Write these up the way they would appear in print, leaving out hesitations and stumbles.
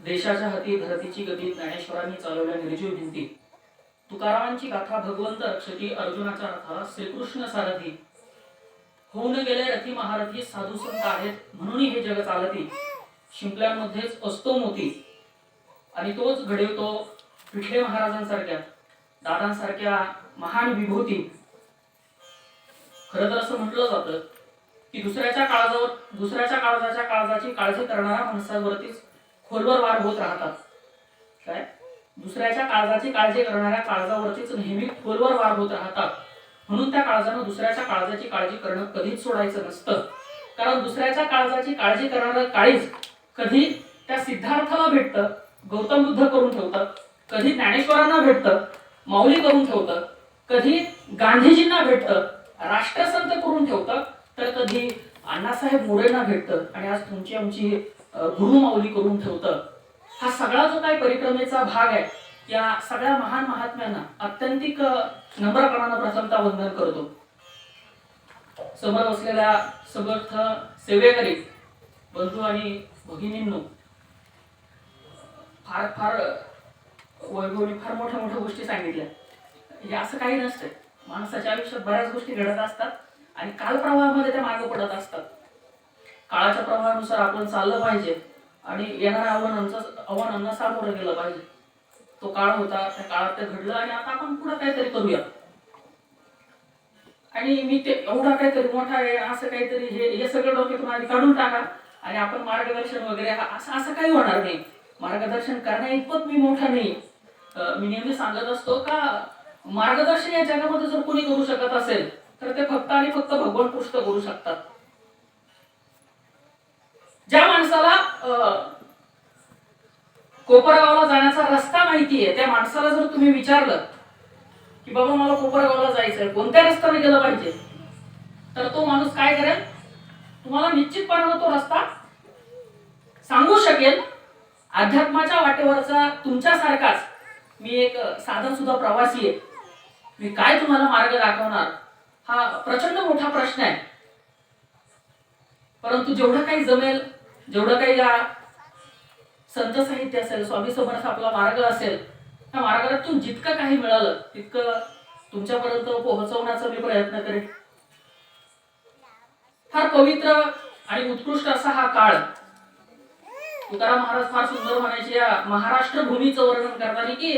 देशाच्या हाती धरतीची गती ज्ञानेश्वरांनी चालवल्या निर्जीव भिंती. तुकारामांची गाथा भगवंत रक्षती, अर्जुनाच्या रथाला श्रीकृष्ण सारथी. होऊन गेले रथी महारथी, साधू संत आहेत म्हणून हे जग चालती. शिंपल्यांमध्येच असतो मोती आणि तोच घडवतो पिठले महाराजांसारख्या दादांसारख्या महान विभूती. खरं तर असं म्हटलं जातं की दुसऱ्याच्या काळजाच्या काळजाची काळजी करणाऱ्या माणसावरतीच खोलवर वार होत राहतात. काय? दुसऱ्याच्या काळजाची काळजी करणाऱ्या काळजावरतीच नेहमी खोलवर वार होत राहतात. म्हणून त्या काळजानं दुसऱ्याच्या काळजाची काळजी करणं कधीच सोडायचं नसतं. कारण दुसऱ्याच्या काळजाची काळजी करणारं काळीज कधी त्या सिद्धार्थाला भेटतं, गौतम बुद्ध करून ठेवतं, कधी ज्ञानेश्वरांना भेटतं, माऊली करून ठेवतं, कधी गांधीजींना भेटतं, राष्ट्रसंत करून ठेवतं, तर कधी अण्णासाहेब मोरेंना भेटतं आणि आज तुमची आमची गुरु माऊली करून ठेवतं. हा सगळा जो काही परिक्रमेचा भाग आहे, या सगळ्या महान महात्म्यांना अत्यंतिक नम्रपणानं प्रथमतः वंदन करतो. समोर बसलेल्या समर्थ सेवेकरी बंधू आणि भगिनींनो, फार फार वैभवनी फार मोठ्या मोठ्या गोष्टी सांगितल्या. हे असं काही नसतं. माणसाच्या आयुष्यात बऱ्याच गोष्टी घडत असतात आणि कालप्रवाहामध्ये त्या मागे पडत असतात. काळाच्या प्रवाहानुसार आपण चाललं पाहिजे आणि येणाऱ्या आव्हानांना सामोरं गेलं पाहिजे. तो काळ होता, त्या काळात ते घडलं आणि आता आपण पुढे काहीतरी करूया. आणि मी ते एवढा काहीतरी मोठा आहे असं काहीतरी हे सगळं डोक्यातून आधी काढून टाका आणि आपण मार्गदर्शन वगैरे असं काही होणार नाही. मार्गदर्शन करण्या इतपत मी मोठा नाही. मी नेहमी सांगत असतो का मार्गदर्शन या जगामध्ये जर कोणी करू शकत असेल तर ते फक्त आणि फक्त भगवान कृष्ण करू शकतात. ज्या माणसाला कोपरगावला जाण्याचा रस्ता माहितीये, त्या माणसाला जर तुम्ही विचारलं की बाबा मला कोपरगावला जायचंय, कोणत्या रस्त्याने गेलं पाहिजे, तर तो माणूस काय करेल? तुम्हाला निश्चितपणाने तो रस्ता सांगू शकेल. अध्यात्माच्या वाटेवरचा तुमच्यासारखाच मी एक साधा सुद्धा प्रवासी आहे. मी काय तुम्हाला मार्ग दाखवणार हा प्रचंड मोठा प्रश्न आहे. परंतु जेवढं काही जमेल, जेवढं काही या संत साहित्य असेल, स्वामी समर्थ आपला मार्ग असेल, त्या मार्गातून जितकं काही मिळालं तितकं तुमच्यापर्यंत पोहोचवण्याचा मी प्रयत्न करेन. फार पवित्र आणि उत्कृष्ट असा हा काळ. तुकाराम महाराज फार सुंदर म्हणायचे या महाराष्ट्र भूमीचं वर्णन करताना की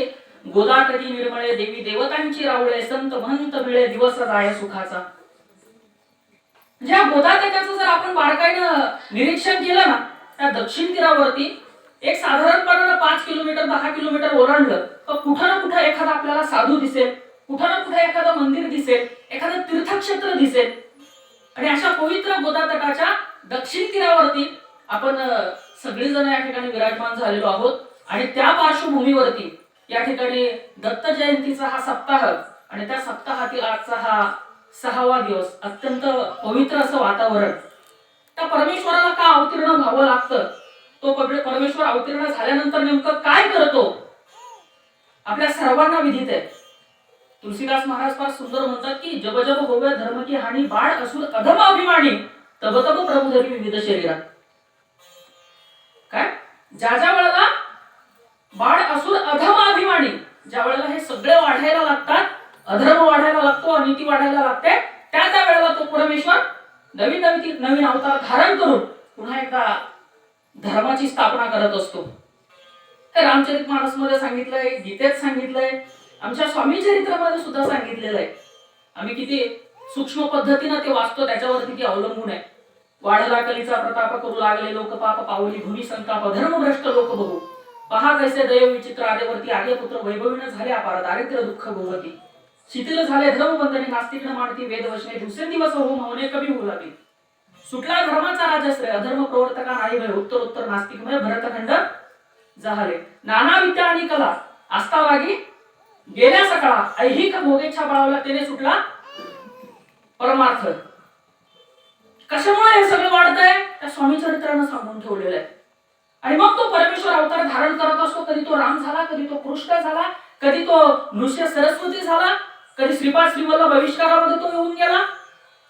गोदा कधी निर्मळे, देवी देवतांची रावळे, संत महंत मिळे दिवस जाय सुखाचा. ज्या गोदा त्याचं जर आपण बारकाईनं निरीक्षण केलं ना, त्या दक्षिण तीरावरती एक साधारणपणे 5 किलोमीटर 10 किलोमीटर ओलांडलं तर कुठं ना कुठं एखादा आपल्याला साधू दिसेल, कुठं ना कुठं एखादं मंदिर दिसेल, एखादं तीर्थक्षेत्र दिसेल. आणि अशा पवित्र गोदा तटाच्या दक्षिण तीरावरती आपण सगळेजण या ठिकाणी विराजमान झालेलो आहोत. आणि त्या पार्श्वभूमीवरती या ठिकाणी दत्त जयंतीचा हा सप्ताह आणि त्या सप्ताहातील आजचा हा 6वा दिवस, अत्यंत पवित्र असं वातावरण. त्या परमेश्वराला का अवतीर्ण व्हावं लागतं, तो परमेश्वर अवतीर्ण झाल्यानंतर नेमकं काय करतो आपल्या सर्वांना विदित आहे. तुलसीदास महाराज फार सुंदर म्हणतात की जब जब होवे धर्म की हानी, बाळ असुर अधम अभिमानी, तब तब प्रभू धरी विविध शरीरा. काय? ज्या ज्या वेळेला बाळ असुर अधम अभिमानी, ज्या वेळेला हे सगळे वाढायला लागतात, अधर्म वाढायला लागतो, अनिती वाढायला लागते, त्या त्या वेळेला तो परमेश्वर नवीन अवतार धारण करून पुन्हा एकदा धर्माची स्थापना करत असतो. तर रामचरितमानस मध्ये सांगितलंय, गीतेत सांगितलंय, आमच्या स्वामी चरित्रामध्ये सुद्धा सांगितलेलं आहे. आम्ही किती सूक्ष्म पद्धतीने ते वाचतो त्याच्यावरती ती अवलंबून आहे. वाढला कलीचा प्रताप, करू लागले लोक पाप, पावली भूमी संताप, धर्मभ्रष्ट लोक बघू, पहा कैसे दैव विचित्र, आदेवरती आगे पुत्र वैभवीन झाले अपार, दारिद्र्य दुःख भोवती, शिथिल झाले धर्मबंधने, नास्तिक मानती वेद वचने, दिवसेंदिवस होम होणे कमी होऊ लागले, सुटला धर्माचा राजश्रय, अधर्म प्रवर्तका नाही भय, उत्तर नास्तिकमय भरतखंड जाहले, नाना विद्या आणि कला आस्था लागी गेल्या सकाळा, ऐहिक भोगेच्छा बाळवला, त्याने सुटला परमार्थ. कशामुळे हे सगळं वाढतंय? त्या स्वामी चरित्रानं सांगून ठेवलेलं आहे. आणि मग तो परमेश्वर अवतार धारण करत असतो. कधी तो राम झाला, कधी तो कृष्ण झाला, कधी तो नृसिंह सरस्वती झाला, कधी श्रीपाद श्रीवल्लभ आविष्कारामध्ये तो येऊन गेला,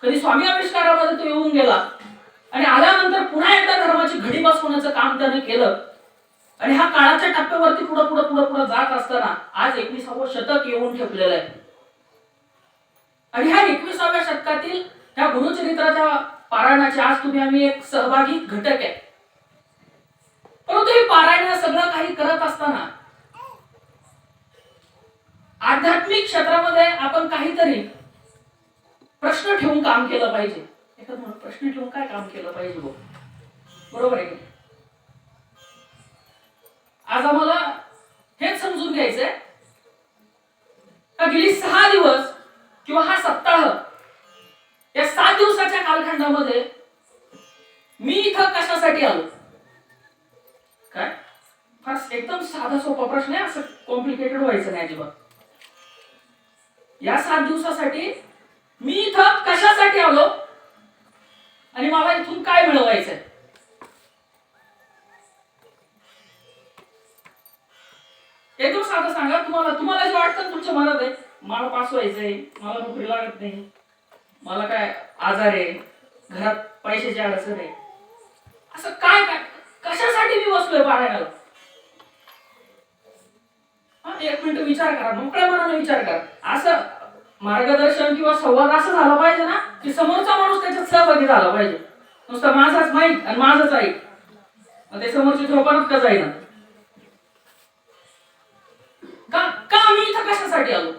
कधी स्वामी आविष्कारामध्ये तो येऊन गेला. आणि आल्यानंतर पुन्हा एकदा धर्माची घडी बसवण्याचं काम त्याने केलं. आणि हा काळाच्या टप्प्यावरती पुढे पुढे पुढे पुढे जात असताना आज 21वे शतक येऊन ठेपलेलं आहे. आणि ह्या 21व्या शतकातील ह्या गुरुचरित्राच्या पारायणाचे आज तुम्ही आम्ही एक सहभागी घटक आहे. परंतु हे पारायण सगळं काही करत असताना आध्यात्मिक क्षेत्रामध्ये आपण काहीतरी प्रश्न ठेवून काम केलं पाहिजे. प्रश्न ठेवून काय काम केलं पाहिजे बरोबर आहे. आज आम्हाला हेच समजून घ्यायचंय का गेली 6 दिवस किंवा हा सप्ताह या 7 दिवसाच्या कालखंडामध्ये मी इथं कशासाठी आलो. काय फार एकदम साधा सोपा प्रश्न आहे, असं कॉम्प्लिकेटेड व्हायचं नाही अजिबात. या 7 दिवसासाठी मी इथं कशासाठी आलो आणि मला इथून काय मिळवायचंय. एकदम साधं सांगा. तुम्हाला जे वाटतं तुमच्या मनात आहे, मला पास व्हायचंय, मला नोकरी लागत नाही, मला काय आजार आहे, घरात पैशाची अडचण आहे, असं काय काय कशासाठी मी बसलोय पारायणाला. एक मिनिट विचार करा, मोकळ्या मनाने विचार करा. असं मार्गदर्शन किंवा संवाद असं झाला पाहिजे ना की समोरचा माणूस त्याच्यात सहभागी झाला पाहिजे. नुसतं माझाच माहीत आणि माझंच ऐक, मग ते समोरची झोपानच का जाईना. का मी इथं कशासाठी आलो.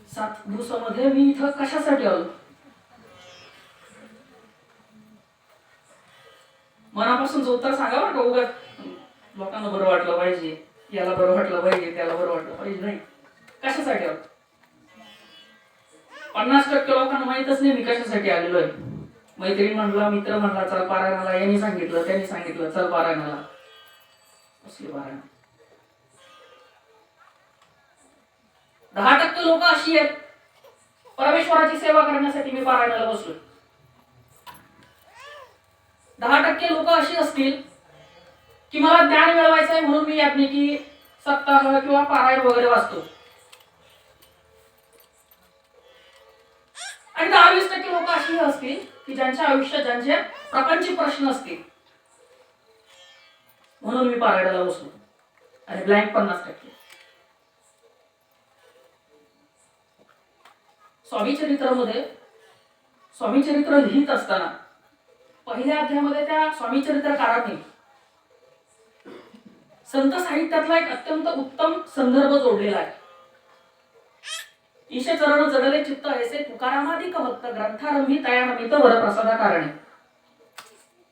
7 दिवसामध्ये मी इथं कशासाठी आलो. मनापासून उत्तर सांगा बरं का. उगाच लोकांना बरं वाटलं पाहिजे, याला बरं वाटलं पाहिजे, त्याला बरं वाटलं पाहिजे, नाही. कशासाठी आलो. 50% लोकांना माहितच नाही मी कशासाठी आलेलो आहे. मैत्रीण म्हणला, मित्र म्हणला चल पारायणाला, यांनी सांगितलं त्यांनी सांगितलं चल पारायणाला. कसली पारायण. 10% लोक अशी आहेत परमेश्वराची सेवा करण्यासाठी मी पारायणाला बसलो. 10% लोक अशी असतील की मला ज्ञान मिळवायचं आहे म्हणून मी याज्ञिकी सप्ताह किंवा पारायण वगैरे वाचतो. आणि 10-20% लोक अशी असतील की ज्यांच्या आयुष्यात ज्यांचे प्रपंची प्रश्न असतील म्हणून मी पारायणाला बसलो. आणि ब्लँक 50%. स्वामी चरित्रामध्ये स्वामी चरित्र लिहित असताना पहिल्या अध्यायामध्ये त्या स्वामी चरित्रकारांनी संत साहित्यातला एक अत्यंत उत्तम संदर्भ जोडलेला आहे. ईश चरण जडले चित्त ऐसे तुकारामाधिक भक्त ग्रंथारंभी तया नमित वरप्रसादा कारणे.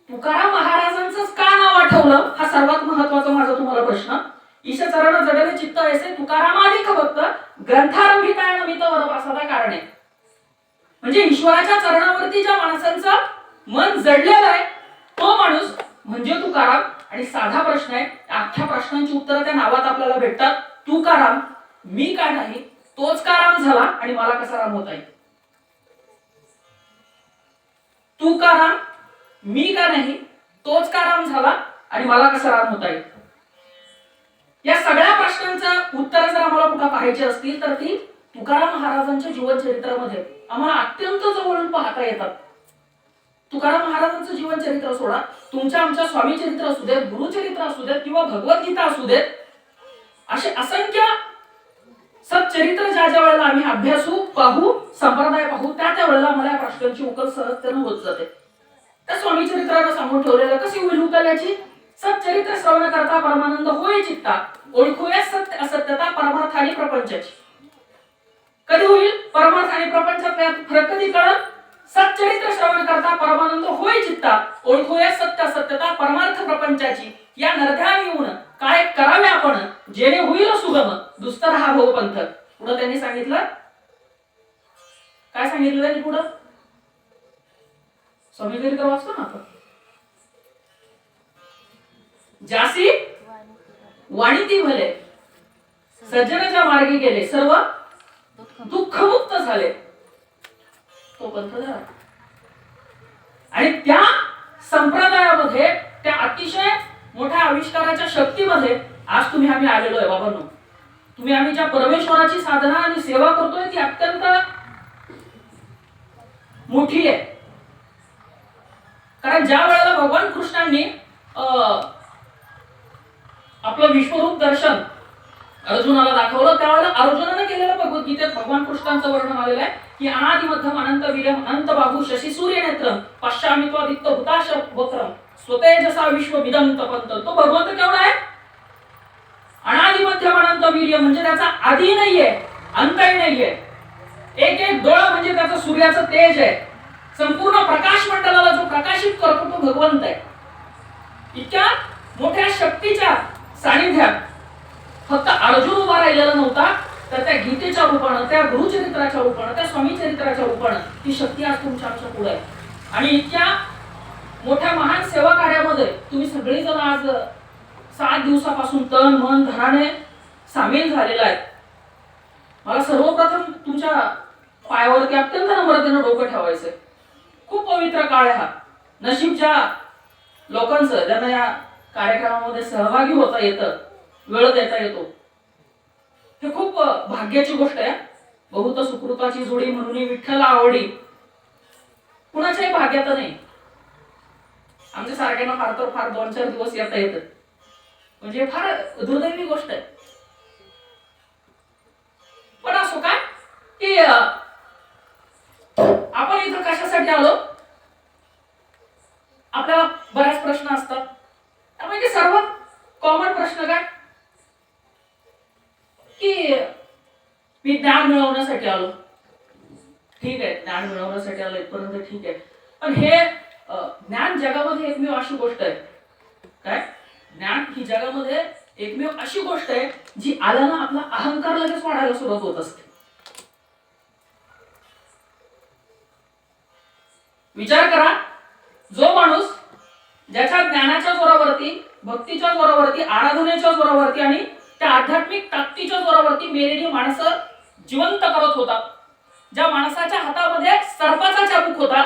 तुकाराम महाराजांचंच का नाव आठवलं हा सर्वात महत्वाचा माझा तुम्हाला प्रश्न. ईश चरण जडले चित्त ऐसे तुकारामाधिक भक्त ग्रंथारंभी तया नमित वरप्रसादा कारणे. म्हणजे ईश्वराच्या चरणावरती ज्या माणसांचं मन जडलेलं आहे तो माणूस म्हणजे तुकाराम. आणि साधा प्रश्न आहे, अख्ख्या प्रश्नांची उत्तरं त्या नावात आपल्याला भेटतात. तू का राम, मी का नाही, तोच का राम झाला आणि मला कसा राम होता येईल. तू का राम, मी का नाही, तोच का राम झाला आणि मला कसा राम होता येईल. या सगळ्या प्रश्नांचं उत्तर जर आम्हाला कुठं पाहायची असतील तर ती तुकाराम महाराजांच्या जीवन चरित्रामध्ये आम्हाला अत्यंत जवळून पाहता येतात. तुकाराम महाराजांचं जीवन चरित्र सोडा, तुमच्या आमच्या स्वामी चरित्र असू देत, गुरुचरित्र असू देत किंवा भगवद्गीता असू देत, असे असंख्य सच्चरित्र ज्या ज्या वेळेला आम्ही अभ्यासू पाहू संप्रदाय पाहू त्या वेळेला आम्हाला या प्रश्नांची उकल सहजतेने होत जाते. त्या स्वामी चरित्राला सांगून ठेवलेलं कशी होईल उकल याची. सच्चरित्र श्रवण करता परमानंद होय चित्ता ओळखूया सत्य असत्यता परमार्थ आणि प्रपंचाची. कधी होईल परमार्थ आणि प्रपंचात फरक कधी कळत. सच्चरित्र श्रवण करता परमानंद होय चित्ता ओळखूया सत्य असत्यता परमार्थ प्रपंचाची. या नरध्यान येऊन काय करावे आपण जेणे होईल सुगम दुस्तर हा भव पंथ. पुढे त्यांनी सांगितलं काय सांगितलं त्यांनी पुढं. स्वामी चरित्र वाचतो ना आपण. जासी वाणीती भले सज्जनाच्या मार्गी गेले सर्व दुःखमुक्त झाले. तो पंथ धरा. आणि त्या संप्रदायामध्ये त्या अतिशय मोठ्या आविष्काराच्या शक्तीमध्ये आज तुम्ही आम्ही आलेलो आहे बाबांनो. तुम्ही आम्ही ज्या परमेश्वराची साधना आणि सेवा करतोय ती अत्यंत मोठी आहे. कारण ज्या वेळेला भगवान कृष्णांनी आपलं विश्वरूप दर्शन अर्जुनाला दाखवलं, त्यावेळेला अर्जुनाने केलेलं भगवद्गीतेत भगवान कृष्णांचं वर्णन आलेलं आहे की अनादि मध्यम अनंत वीर्यम अनंत बाहू शशी सूर्य नेत्रम पश्चामी त्वादित्य हुताश वक्रम स्वतेजसा विश्व विदम तपंत. तो भगवंत केवढा आहे? अनादि मध्यम अनंत वीर्य म्हणजे त्याचा आदी नाहीये, अंतही नाहीये. एक एक डोळा म्हणजे त्याचं सूर्याचं तेज आहे. संपूर्ण प्रकाश मंडलाला जो प्रकाशित करतो तो भगवंत आहे. इतक्या मोठ्या शक्तीच्या सानिध्यात फक्त अर्जुन उभा राहिलेला नव्हता, तर त्या गीतेच्या रूपानं, त्या गुरुचरित्राच्या रूपानं, त्या स्वामी चरित्राच्या रूपानं ती शक्ती आज तुमच्या आमच्या पुढे आहे. आणि इतक्या मोठ्या महान सेवा कार्यामध्ये तुम्ही सगळेजण आज 7 दिवसापासून तन मन धनाने सामील झालेला आहे. मला सर्वप्रथम तुमच्या पायावरती अत्यंत नम्रतेने डोकं ठेवायचंय. खूप पवित्र काळ आहे हा. नशीब ज्या लोकांचं ज्यांना या कार्यक्रमामध्ये सहभागी होता येतं, वेळ देता येतो, हे खूप भाग्याची गोष्ट आहे. बहुत सुकृताची जोडी म्हणून विठ्ठल आवडी कुणाच्याही भाग्यात नाही. आमच्या सारख्यांना फार तर फार 2-4 दिवस येता येतं, म्हणजे फार दुर्दैवी गोष्ट आहे. पण असो काय की आपण इथं कशासाठी आलो, आपल्याला बऱ्याच प्रश्न असतात. त्यापैकी सर्वात कॉमन प्रश्न काय की मी ज्ञान मिळवण्यासाठी आलो. ठीक आहे, ज्ञान मिळवण्यासाठी आलो इथपर्यंत ठीक आहे. पण हे ज्ञान जगामध्ये एकमेव अशी गोष्ट आहे काय, ज्ञान ही जगामध्ये एकमेव अशी गोष्ट आहे जी आल्यानं आपला अहंकार लगेच वाढायला सुरुवात होत असते. विचार करा, जो माणूस ज्याच्या ज्ञानाच्या जोरावरती, भक्तीच्या जोरावरती, आराधनेच्या जोरावरती आणि त्या आध्यात्मिक ताकदीच्या जोरावरती मेलेली माणसं जिवंत करत होता, ज्या माणसाच्या हातामध्ये सर्पाचा चाबूक होता,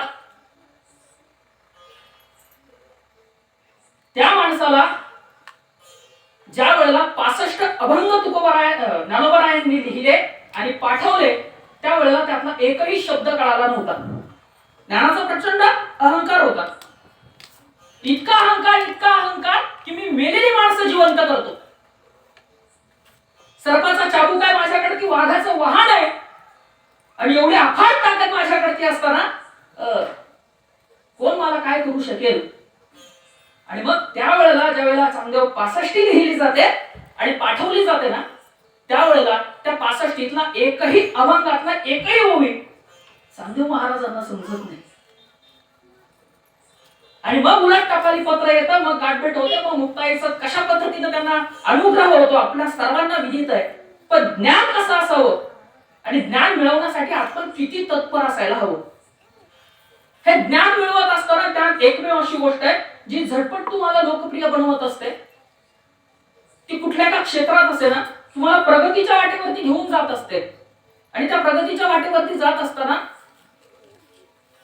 त्या माणसाला ज्या वेळेला 65 अभंग ज्ञानोबरायांनी लिहिले आणि पाठवले, त्यावेळेला त्यातला एकही शब्द कळाला नव्हता. ज्ञानाचा प्रचंड अहंकार होता. इतका अहंकार की मी मेलेली माणसं जिवंत करतो. सर्पाचा चाबूक आहे माझ्याकडे की वाघाचं वाहन आहे, आणि एवढी अफाट ताकद माझ्याकडे असताना कोण मला काय करू शकेल. आणि मग त्यावेळेला ज्या वेळेला चांगदेव 65 लिहिली जाते आणि पाठवली जाते ना, त्यावेळेला त्या 65तला एकही अभंगातला एकही ओवी चांगदेव महाराजांना समजत नाही. आणि मग उलट टपाली पत्र येतं, मग गाठभेट होते, मग मुक्ताईचं कशा पद्धतीने त्यांना अनुग्रह होतो आपल्या सर्वांना विदित आहे. पण ज्ञान कसं असावं आणि ज्ञान मिळवण्यासाठी आपण किती तत्पर असायला हवं, हे ज्ञान मिळवत असताना त्यात एकमेव अशी गोष्ट आहे जी झटपट तुम्हाला लोकप्रिय बनवत असते. ती कुठल्या का क्षेत्रात असे ना, तुम्हाला प्रगतीच्या वाटेवरती घेऊन जात असते. आणि त्या प्रगतीच्या वाटेवरती जात असताना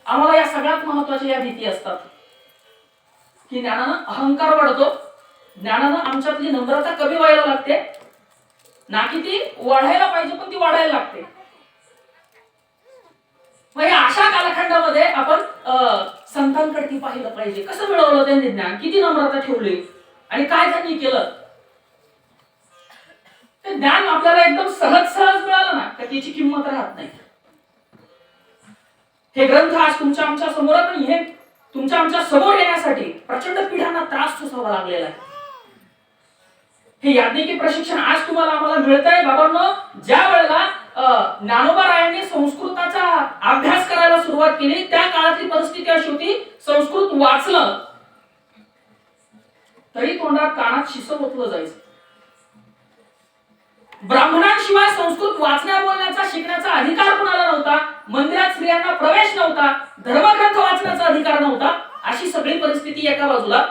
आम्हाला या सगळ्यात महत्वाच्या या भीती असतात की ज्ञानानं अहंकार वाढतो, ज्ञानानं आमच्यातली नम्रता कमी व्हायला लागते, ना की ती वाढायला पाहिजे पण ती वाढायला लागते. मग या अशा कालखंडामध्ये आपण संतांकडे पाहिलं पाहिजे, कसं मिळवलं त्यांनी ज्ञान, किती नम्रता ठेवली आणि काय त्यांनी केलं. ते ज्ञान आपल्याला एकदम सहज मिळालं ना, तर त्याची किंमत राहत नाही. हे ग्रंथ आज तुमच्या आमच्या समोर, पण हे तुमच्या आमच्या समोर येण्यासाठी प्रचंड पिढ्यांना त्रास सोसावा लागलेला आहे. हे याज्ञिकी प्रशिक्षण आज तुम्हाला आम्हाला मिळतंय बाबांनो. ज्या वेळेला ज्ञानोबारायांनी संस्कृताचा अभ्यास करायला सुरुवात केली, त्या काळातली परिस्थिती अशी होती, संस्कृत वाचलं तरी तोंडात कानात शिसं ओतलं जायचं. ब्राह्मणांशिवाय संस्कृत वाचण्या बोलण्याचा शिकण्याचा अधिकार कुणाला नव्हता. मंदिरात स्त्रियांना प्रवेश नव्हता, धर्मग्रंथ वाचण्याचा अधिकार नव्हता. अशी सगळी परिस्थिती एका बाजूला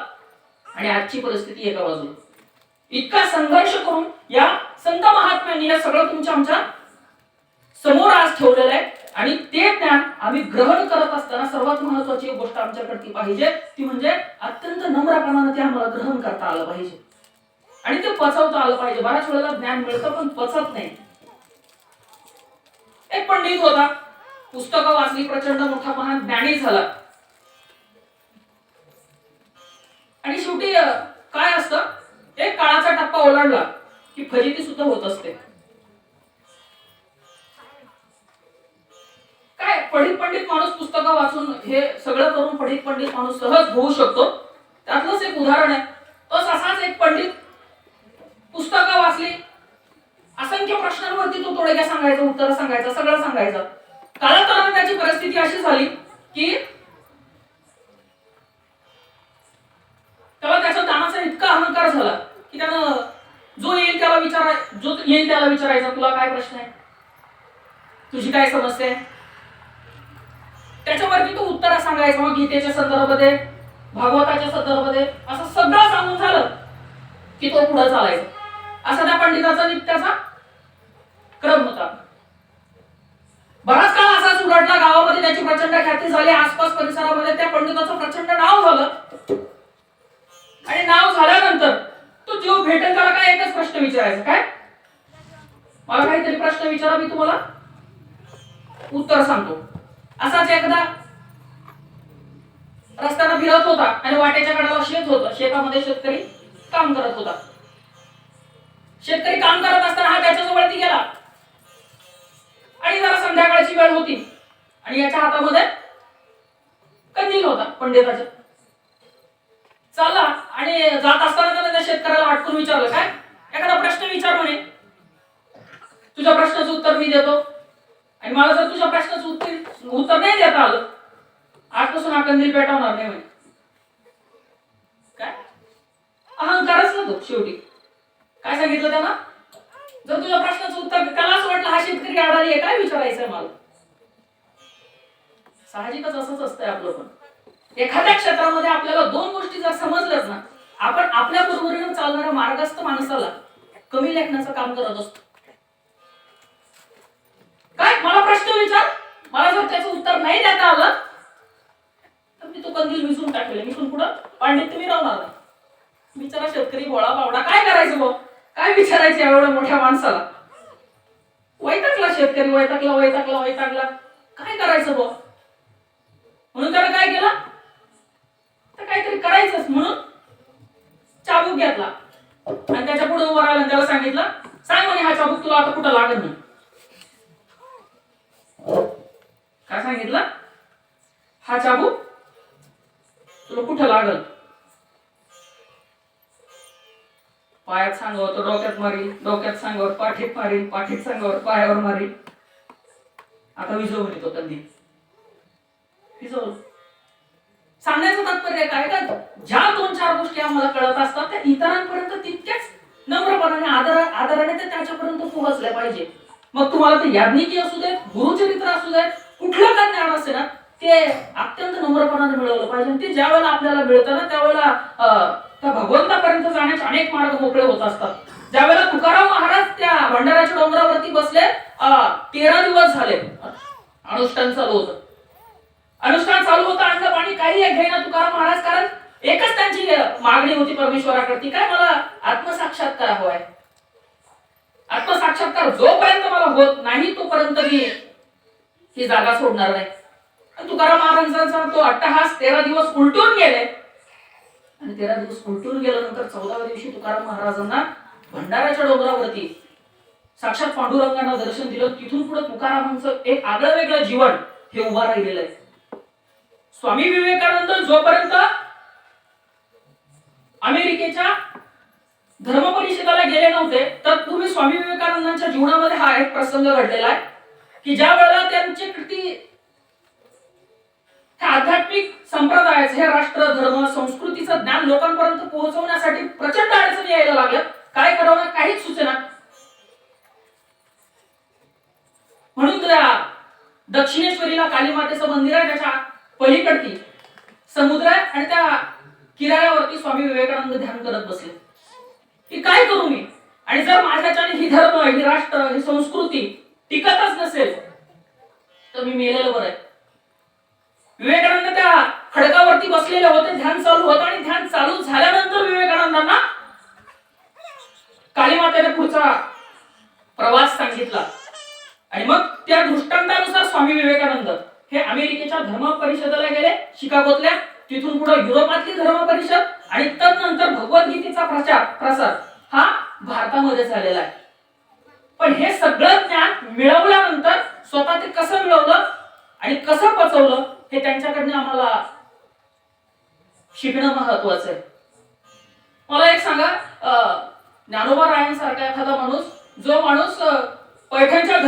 आणि आजची परिस्थिती एका बाजूला. इतका संघर्ष करून या संत महात्म्यांनी हे सगळं तुमच्या आमच्या समोर आज ठेवलेलं आहे. आणि ते ज्ञान आम्ही ग्रहण करत असताना सर्वात महत्वाची एक गोष्ट आमच्याकडे ती पाहिजे, ती म्हणजे अत्यंत नम्रपणाने ते आम्हाला ग्रहण करता आलं पाहिजे आणि ते पचवता आलं पाहिजे. बऱ्याच वेळेला ज्ञान मिळतं पण पचत नाही. एक पंडित होता, पुस्तकं वाचली, प्रचंड मोठा महान ज्ञानी झाला आणि शेवटी काय असतं, एक काळाचा टप्पा ओलांडला की फजिती सुद्धा होत असते. काय पढित पंडित माणूस पुस्तकं वाचून हे सगळं करून पढित पंडित माणूस सहज होऊ शकतो. त्यातलंच एक उदाहरण आहे. तो असाच एक पंडित पुस्तकं वाचली, असंख्य प्रश्नांवरती तो तोडग्या सांगायचा, उत्तर सांगायचा, सगळं सांगायचं. कालांतराने त्याची परिस्थिती अशी झाली की त्याला त्याच्या ज्ञानाचा इतका अहंकार झाला की त्यानं जो येईल त्याला विचारायचा, तुला काय प्रश्न आहे, तुझी काय समस्या आहे, त्याच्यावरती तो उत्तर सांगायचा. मग गीतेच्या संदर्भामध्ये, भागवताच्या संदर्भामध्ये असं सगळं सांगून झालं की तो पुढे चालायचा. असा त्या पंडिताचा नित्याचा क्रम होता. बराच काळ असाच उलटला. गावामध्ये त्याची प्रचंड ख्याती झाली. आसपास परिसरामध्ये त्या पंडिताचं प्रचंड नाव झालं आणि नाव झाल्यानंतर तो जीव भेटेल त्याला काय एकच प्रश्न विचारायचा, काय मला काहीतरी प्रश्न विचारा, मी तुम्हाला उत्तर सांगतो. असाच एकदा रस्त्याने फिरत होता आणि वाटेच्या कडेला शेत होतं. शेतामध्ये शेतकरी काम करत होता. शेतकरी काम करत असताना हा त्याच्याजवळती गेला आणि जरा संध्याकाळची वेळ होती आणि याच्या हातामध्ये कंदील होता पंडिताच्या. चालला आणि जात असताना त्याने त्या शेतकऱ्याला हटकून विचारलं, काय एखादा प्रश्न विचार म्हणे, तुझ्या प्रश्नाचं उत्तर मी देतो आणि मला जर तुझ्या प्रश्नाचं उत्तर नाही देता आलं, आजपासून हा कंदील पेटवणार नाही म्हणे. काय अहंकारच ना तो. शेवटी काय सांगितलं त्याला, जर तुझ्या प्रश्नाचं उत्तर, त्याला असं वाटलं हा शेतकरी आडारी आहे, काय विचारायचंय मला. साहजिकच असंच असतंय आपलं पण. एखाद्या क्षेत्रामध्ये आपल्याला दोन गोष्टी जर समजल्याच ना, आपण आपल्या बरोबरीने चालणाऱ्या मार्गस्थ माणसाला कमी लेखण्याचं काम करत असतो. काय मला प्रश्न विचार, मला जर त्याचं उत्तर नाही देता आलं तर मी तो कंदील विसरून टाकले, मी पण पुढं पंडित तुम्ही राहणार नाही. बिचारा शेतकरी भोळा बावडा, काय करायचं भाऊ, काय विचारायचं एवढ्या मोठ्या माणसाला. वैतागला शेतकरी, वैतागला काय करायचं भाऊ. म्हणून त्याला काय केलं, तर काहीतरी करायचंच म्हणून चाबूक घेतला आणि त्याच्या पुढे उभं राहिला आणि त्याला सांगितलं, सांग म्हणे हा चाबूक तुला आता कुठं लागत नाही. काय सांगितलं, हा चाबूक तुला कुठं लागल. पायात सांगावं तर डोक्यात मारी, डोक्यात सांगावर पाठीत मारी, पाठीत सांगावर पायावर मारी. आता विजवून येतो कंदी, विजवलं. सांगण्याचं तात्पर्य काय, का ज्या दोन चार गोष्टी आम्हाला कळत असतात त्या इतरांपर्यंत तितक्याच नम्रपणाने आदराने ते त्याच्यापर्यंत पोहोचल्या पाहिजे. मग तुम्हाला ते याज्ञिकी असू दे, गुरुचरित्र असू दे, कुठलं का ज्ञान असे ना, ते अत्यंत नम्रपणाने मिळवलं पाहिजे. ते ज्या वेळेला आपल्याला मिळतं ना, त्यावेळेला त्या भगवंतापर्यंत जाण्याचे अनेक मार्ग मोकळे होत असतात. ज्यावेळेला तुकाराम महाराज त्या भंडाराच्या डोंगरावरती बसले, 13 दिवस झाले अनुष्ठान चालू होतं. अनुष्ठान चालू होतं, अन्न पाणी काही घेईना तुकाराम महाराज, कारण एकच त्यांची मागणी होती परमेश्वराकडे, काय मला आत्मसाक्षात्कार हवाय. आत्मसाक्षात्कार जोपर्यंत मला होत नाही तोपर्यंत मी ही जागा सोडणार नाही. तुकाराम महाराजांचा तो अट्टहास 13 दिवस उलटून गेले आणि 13 दिवस उलटून गेल्यानंतर 14व्या दिवशी तुकाराम महाराजांना भंडाराच्या डोंगरावरती साक्षात पांडुरंगांना दर्शन दिलं. तिथून पुढे तुकारामांचं एक आगळं वेगळं जीवन हे उभा राहिलेलं आहे. स्वामी विवेकानंद जोपर्यंत अमेरिकेच्या धर्म परिषदेला गेले नव्हते, तत्पूर्वी स्वामी विवेकानंदांच्या जीवनामध्ये हा एक प्रसंग घडलेला आहे की ज्या वेळेला त्यांची कृती आध्यात्मिक संप्रदायाचं, हे राष्ट्र धर्म संस्कृतीचं ज्ञान लोकांपर्यंत पोहोचवण्यासाठी प्रचंड अडचणी यायला लागल्या. काय करावं ना काहीच सुचेना. म्हणून त्या दक्षिणेश्वरीला काली मातेचं मंदिर आहे, त्याच्या पलीकडती समुद्र आहे आणि त्या किनाऱ्यावरती स्वामी विवेकानंद ध्यान करत बसले की काय करू मी, आणि जर माझ्याच्याने ही धर्म, ही राष्ट्र, ही संस्कृती टिकतच नसेल तर मी मेलेलं बरं आहे. विवेकानंद त्या खडकावरती बसलेले होते, ध्यान चालू होतं आणि ध्यान चालू झाल्यानंतर विवेकानंदांना कालीमातेने पुढचा प्रवास सांगितला. आणि मग त्या दृष्टांतानुसार स्वामी विवेकानंद हे अमेरिकेच्या धर्म परिषदेला गेले, शिकागोतल्या. तिथून पुढे युरोपातली धर्म परिषद आणि तदनंतर भगवद्गीतेचा प्रसार हा भारतामध्ये झालेला आहे. पण हे सगळं ज्ञान मिळवल्यानंतर स्वतः ते कसं मिळवलं आणि कसं पचवलं हे त्यांच्याकडनं आम्हाला शिकणं महत्वाचं आहे. मला एक सांगा, ज्ञानोबा रायांसारखा एखादा माणूस, जो माणूस पैठणच्या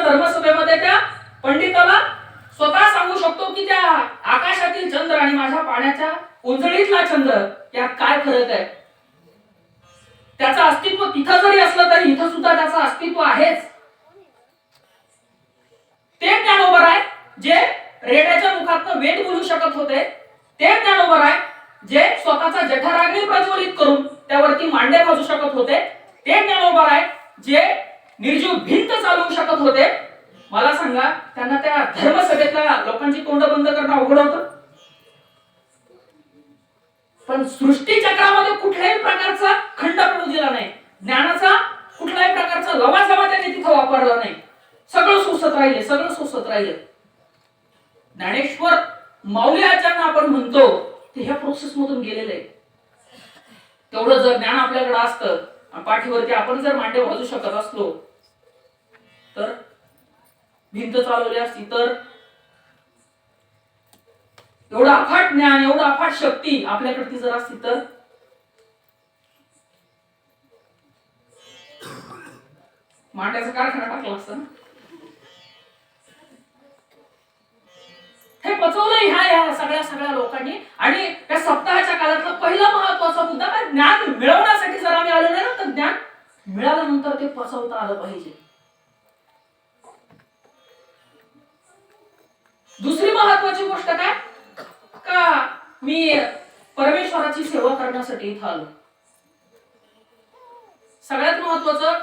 धर्मसभेमध्ये त्या पंडिताला स्वतः सांगू शकतो की त्या आकाशातील चंद्र आणि माझ्या पाण्याच्या उंजळीतला चंद्र यात काय फरक आहे, त्याचं अस्तित्व तिथं जरी असलं तरी इथं सुद्धा त्याचं अस्तित्व आहेच. ते ज्ञानोबा राय जे रेड्याच्या मुखातनं वेद बोलू शकत होते, ते ज्ञानोबा राय जे स्वतःचा जठराग्नी प्रज्वलित करून त्यावरती मांडे भाजू शकत होते, ते ज्ञानोबा राय जे निर्जीव भिंत चालवू शकत होते. मला सांगा, त्यांना त्या धर्मसभेतल्या लोकांची तोंड बंद करणं अवघड होतं? पण सृष्टी चक्रामध्ये कुठल्याही प्रकारचा खंड पडू दिला नाही, ज्ञानाचा कुठल्याही प्रकारचा लवाजमा त्यांनी तिथं वापरला नाही. सगळं सुसत राहिले. ज्ञानेश्वर माऊली ज्यांना आपण म्हणतो ते ह्या प्रोसेस मधून गेलेले आहे. तेवढं जर ज्ञान आपल्याकडे असतं, पाठीवरती आपण जर मांडे भाजू शकत असलो, तर भिंत चालवली असती, तर एवढं अफाट ज्ञान, एवढं अफाट शक्ती आपल्याकडे जर असती, तर मांड्याचा कारखाना टाकला असता ना. हे पचवलंय ह्या सगळ्या लोकांनी. आणि त्या सप्ताहाच्या काळातला पहिला महत्वाचा मुद्दा काय, ज्ञान मिळवण्यासाठी जर आम्ही आलो नाही ना, तर ज्ञान मिळाल्यानंतर ते पचवता आलं पाहिजे. दुसरी महत्वाची गोष्ट काय, का मी परमेश्वराची सेवा करण्यासाठी इथं आलो. सगळ्यात महत्वाचं,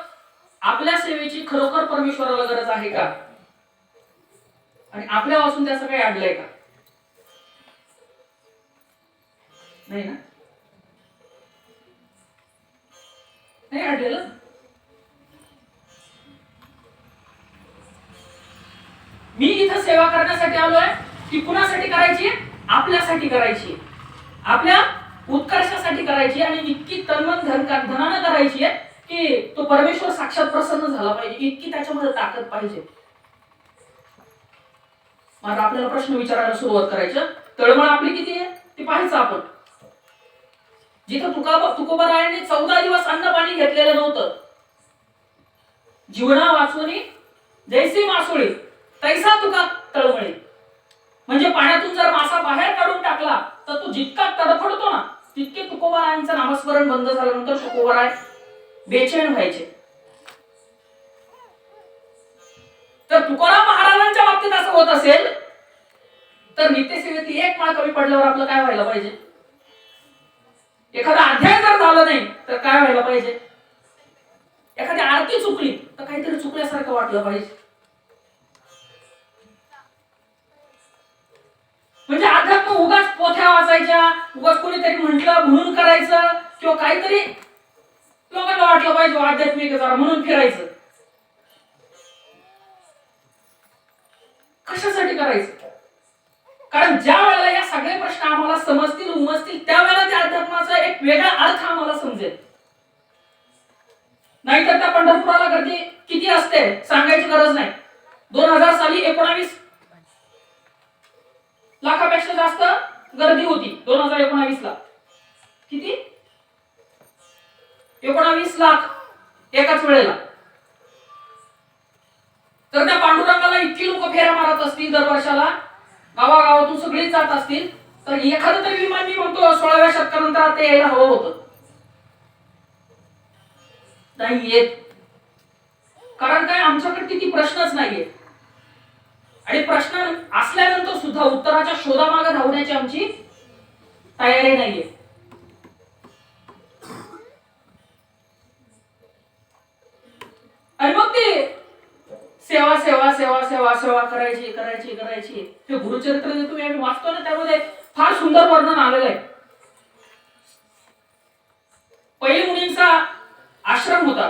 आपल्या सेवेची खरोखर परमेश्वराला गरज आहे का, आणि आपल्या वाचून त्याचं काही अडलंय का? नाही ना, नाही अडलेलं. मी इथं सेवा करण्यासाठी आलोय, ती कुणासाठी करायची? आपल्यासाठी करायची, आपल्या उत्कर्षासाठी करायची, आणि इतकी तनमन धनानं करायची आहे की तो परमेश्वर साक्षात प्रसन्न झाला पाहिजे, इतकी त्याच्यामध्ये ताकद पाहिजे. मग आपल्याला प्रश्न विचारायला सुरुवात करायचं, तळमळ आपली किती आहे ते पाहायचं आपण. जिथं तुकोबारायांनी 14 दिवस अन्न पाणी घेतलेलं नव्हतं, जीवना वाचवणी जैसी मासोळी तैसा तुका तळमळी. म्हणजे पाण्यातून जर मासा बाहेर काढून टाकला तर तो जितका तडफडतो ना, तितके तुकोबारायांचं नामस्मरण बंद झाल्यानंतर तुकोबाराय बेचैन व्हायचे. तर तुकाराम महाराजांच्या बाबतीत असं होत असेल, तर नित्यसेवेत एक माळ कमी पडल्यावर आपलं काय व्हायला पाहिजे? एखादा अध्याय जर झाला नाही तर काय व्हायला पाहिजे? एखादी आरती चुकली तर काहीतरी चुकल्यासारखं वाटलं पाहिजे. म्हणजे अध्यात्म उगाच पोथ्या वाचायच्या, उगाच कोणीतरी म्हटलं म्हणून करायचं, किंवा काहीतरी लोकांना वाटलं पाहिजे आध्यात्मिक जरा म्हणून फिरायचं. कशासाठी करायचं? कारण ज्या वेळेला या सगळे प्रश्न आम्हाला समजतील, उमजतील, त्यावेळेला त्या अध्यात्माचा एक वेगळा अर्थ आम्हाला समजेल. नाहीतर त्या पंढरपुराला गर्दी किती असते सांगायची गरज नाही. 2000 साली 19 लाखापेक्षा जास्त गर्दी होती. 2019 ला किती? 19 लाख एकाच वेळेला. तर त्या पांडुरंगाला इतकी लोक फेऱ्या मारत असतील दर वर्षाला, गावागावातून सगळीच जात असतील, तर एखादं तरी विमान मी म्हणतो 16व्या शतकानंतर ते यायला हवं होतं. नाही येत. कारण काय, आमच्याकडे किती प्रश्नच नाहीये, आणि प्रश्न असल्यानंतर सुद्धा उत्तराच्या शोधामागे धावण्याची आमची तयारी नाहीये. आणि मग ते सेवा सेवा सेवा सेवा सेवा करायची करायची करायची. हे गुरुचरित्र जे तुम्ही आम्ही वाचतो ना, त्यामध्ये फार सुंदर वर्णन आलेलं आहे. पैल मुनींचा आश्रम होता.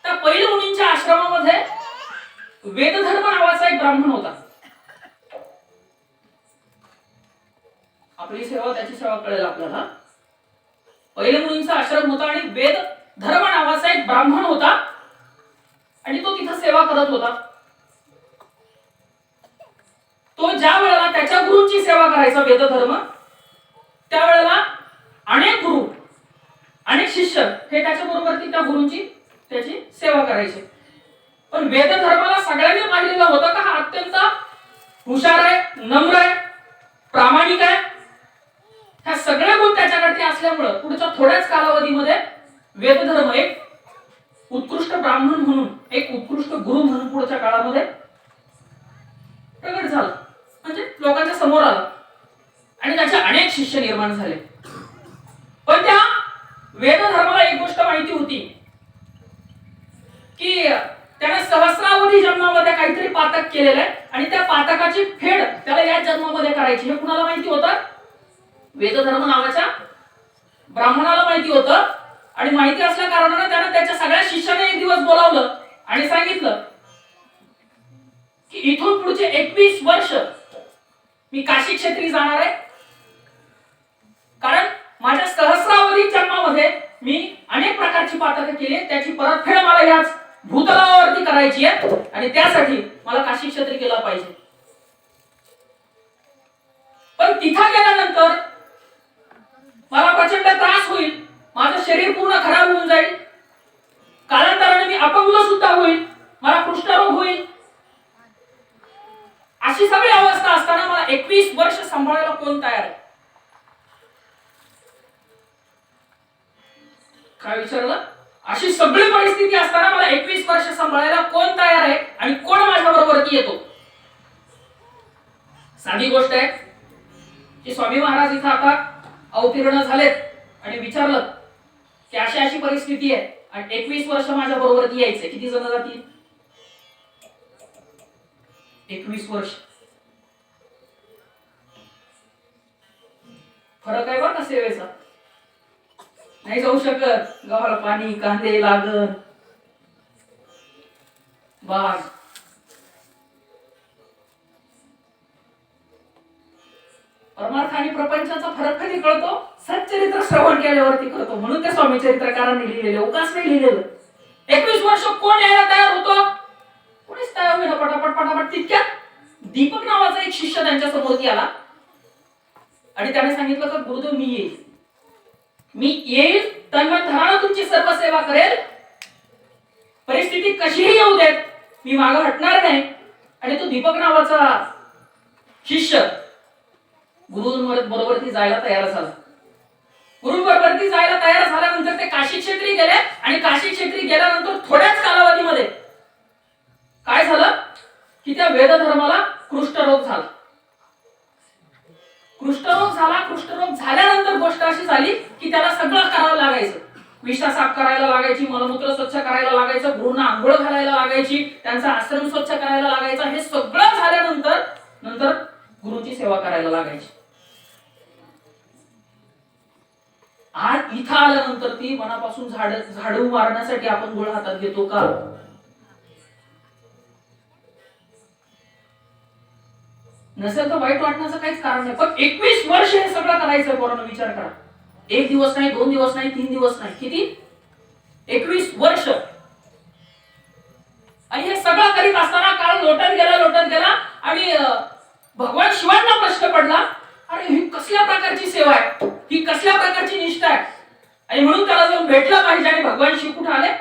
त्या पैल मुनींच्या आश्रमामध्ये वेदधर्म नावाचा एक ब्राह्मण होता. आपली सेवा त्याची सेवा कळेल आपल्याला. पैल मुनींचा आश्रम होता आणि वेद धर्म नावाचा एक ब्राह्मण होता आणि तो तिथं सेवा करत होता. तो ज्या वेळेला त्याच्या गुरूंची सेवा करायचा वेदधर्म, त्यावेळेला अनेक गुरु अनेक शिष्य हे त्याच्या बरोबर त्या गुरूंची त्याची सेवा करायचे. पण वेदधर्माला सगळ्यांनी पाहिलेलं होतं का हा अत्यंत हुशार आहे, नम्र आहे, प्रामाणिक आहे. ह्या सगळ्या गुण त्याच्याकडे असल्यामुळे पुढच्या थोड्याच कालावधीमध्ये वेदधर्म एक उत्कृष्ट ब्राह्मण म्हणून, एक उत्कृष्ट गुरु म्हणून पुढच्या काळामध्ये प्रगट झाला, म्हणजे लोकांच्या समोर आला आणि त्याचे अनेक शिष्य निर्माण झाले. पण त्या वेदधर्माला एक गोष्ट माहिती होती की त्याने सहस्रावधी जन्मामध्ये काहीतरी पातक केलेलं आहे आणि त्या पातकाची फेड त्याला या जन्मामध्ये करायची. हे कुणाला माहिती होतं? वेदधर्म नावाच्या ब्राह्मणाला माहिती होतं. आणि माहिती असल्या कारणाने त्याने त्याच्या सगळ्या शिष्याने एक दिवस बोलावलं आणि सांगितलं की इथून पुढचे 21 वर्ष मी काशी क्षेत्री जाणार आहे, कारण माझ्या सहस्रावधी जन्मामध्ये मी अनेक प्रकारची पातकं केली, त्याची परतफेड मला याच भूतलावरती करायची आहे आणि त्यासाठी मला काशी क्षेत्री केला पाहिजे. पण तिथं गेल्यानंतर मला प्रचंड त्रास होईल, माझं शरीर पूर्ण खराब होऊन जाईल, कालांतराने मी अपंग सुद्धा होईल, मला कुष्ठरोग होईल. अशी सगळी अवस्था असताना मला 21 वर्ष सांभाळायला कोण तयार आहे? काय विचारलं? अशी सगळी परिस्थिती असताना मला 21 वर्ष सांभाळायला कोण तयार आहे आणि कोण माझ्या बरोबरती येतो? साधी गोष्ट आहे की स्वामी महाराज इथं आता अवतीर्ण झालेत आणि विचारलं की अशी अशी परिस्थिती आहे आणि 21 वर्ष माझ्या बरोबरती यायचंय. किती जण जातील? 21 वर्ष. फरक आहे बरं का सेवेचा. नाही जाऊ शकत, गावाला पाणी कांदे लागण बाग. परमार्थ आणि प्रपंचाचा फरक कधी कळतो? सच्चरित्र श्रवण केल्यावरती कळतो. म्हणून ते स्वामी चरित्रकारांनी लिहिलेले, उगाच नाही लिहिलेलं. 21 वर्ष कोण यायला तयार होतो? कोणीच तयार होईल पटापट पटापट. तितक्यात दीपक नावाचा एक शिष्य त्यांच्या समोर आला आणि त्याने सांगितलं की गुरुदेव मी येईल तन्मनधनाने तुमची सर्व सेवा करेल, परिस्थिती कशीही येऊ देत, मी मागे हटणार नाही. आणि तो दीपक नावाचा शिष्य गुरुंबरोबरती जायला तयार झाला. गुरुंबरोबरती जायला तयार झाल्यानंतर ते काशी क्षेत्री गेले आणि काशी क्षेत्री गेल्यानंतर थोड्याच कालावधीमध्ये काय झालं की त्या वेदधर्माला कुष्ठरोग झाला. कुष्ठरोग झाल्यानंतर गोष्ट अशी झाली की त्याला सगळं करावं लागायचं. विष्ठा साफ करायला लागायची, मलमूत्र स्वच्छ करायला लागायचं, गुरूंना आंघोळ घालायला लागायची, त्यांचा आश्रम स्वच्छ करायला लागायचा. हे सगळं झाल्यानंतर गुरुची सेवा करायला लागायची. आज इथं आल्यानंतर ती मनापासून झाडू मारण्यासाठी आपण गोळ हातात घेतो का? नसेल तर वाईट वाटण्याचं काहीच कारण नाही. पण 21 वर्ष हे सगळं करायचं पोरांनो, विचार करा. 1 दिवस नाही, 2 दिवस नाही, 3 दिवस नाही, किती? 21 वर्ष. आणि हे सगळं करीत असताना काळ लोटत गेला आणि भगवान शिवांना प्रश्न पडला, अरे ही कसल्या प्रकारची सेवा आहे, ही कसल्या प्रकारची निष्ठा आहे? आणि म्हणून त्याला जाऊन भेटला पाहिजे. आणि भगवान शिव कुठे आले?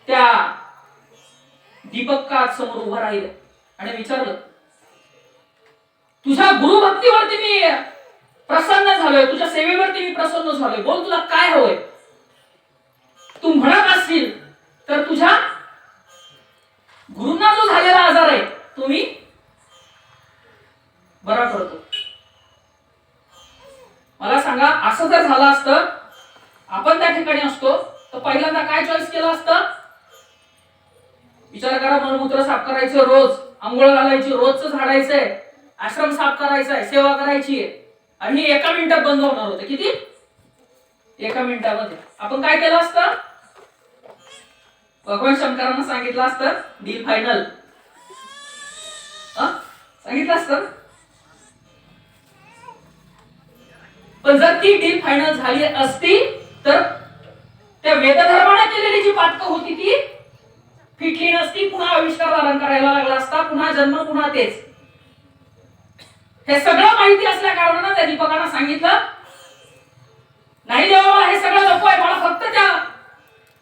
त्या दीपकात समोर उभा राहिले आणि विचारलं, तुझ्या गुरुभक्तीवरती मी प्रसन्न झालोय, तुझ्या सेवेवरती मी प्रसन्न झालोय, बोल तुला काय हवंय? तू म्हणत असशील तर तुझ्या गुरुंना जो झालेला आजार आहे तुम्ही बरा करतो. मला सांगा, असं जर झालं असतं, आपण त्या ठिकाणी असतो तर पहिल्यांदा काय चॉईस केलं असतं? विचार करा, मलमूत्र साफ करायचं रोज, आंघोळ घालायची, रोजच झाडायचंय, आश्रम साफ करायचा आहे, सेवा करायची आहे, आणि हे एका मिनिटात बंद होणार होतं. किती? एका मिनिटामध्ये. आपण काय केलं असतं? भगवान शंकरांना सांगितलं असतं डील फायनल, सांगितलं असतं. पण जर ती डील फायनल झाली असती तर त्या वेदधर्माने केलेली जी पातक होती ती फिटली नसती, पुन्हा आविष्कार धारण करायला लागला असता, पुन्हा जन्म, पुन्हा तेच. हे सगळं माहिती असल्या कारणानं त्या दीपकानं सांगितलं, नाही देवा, मला हे सगळं नको आहे, मला फक्त त्या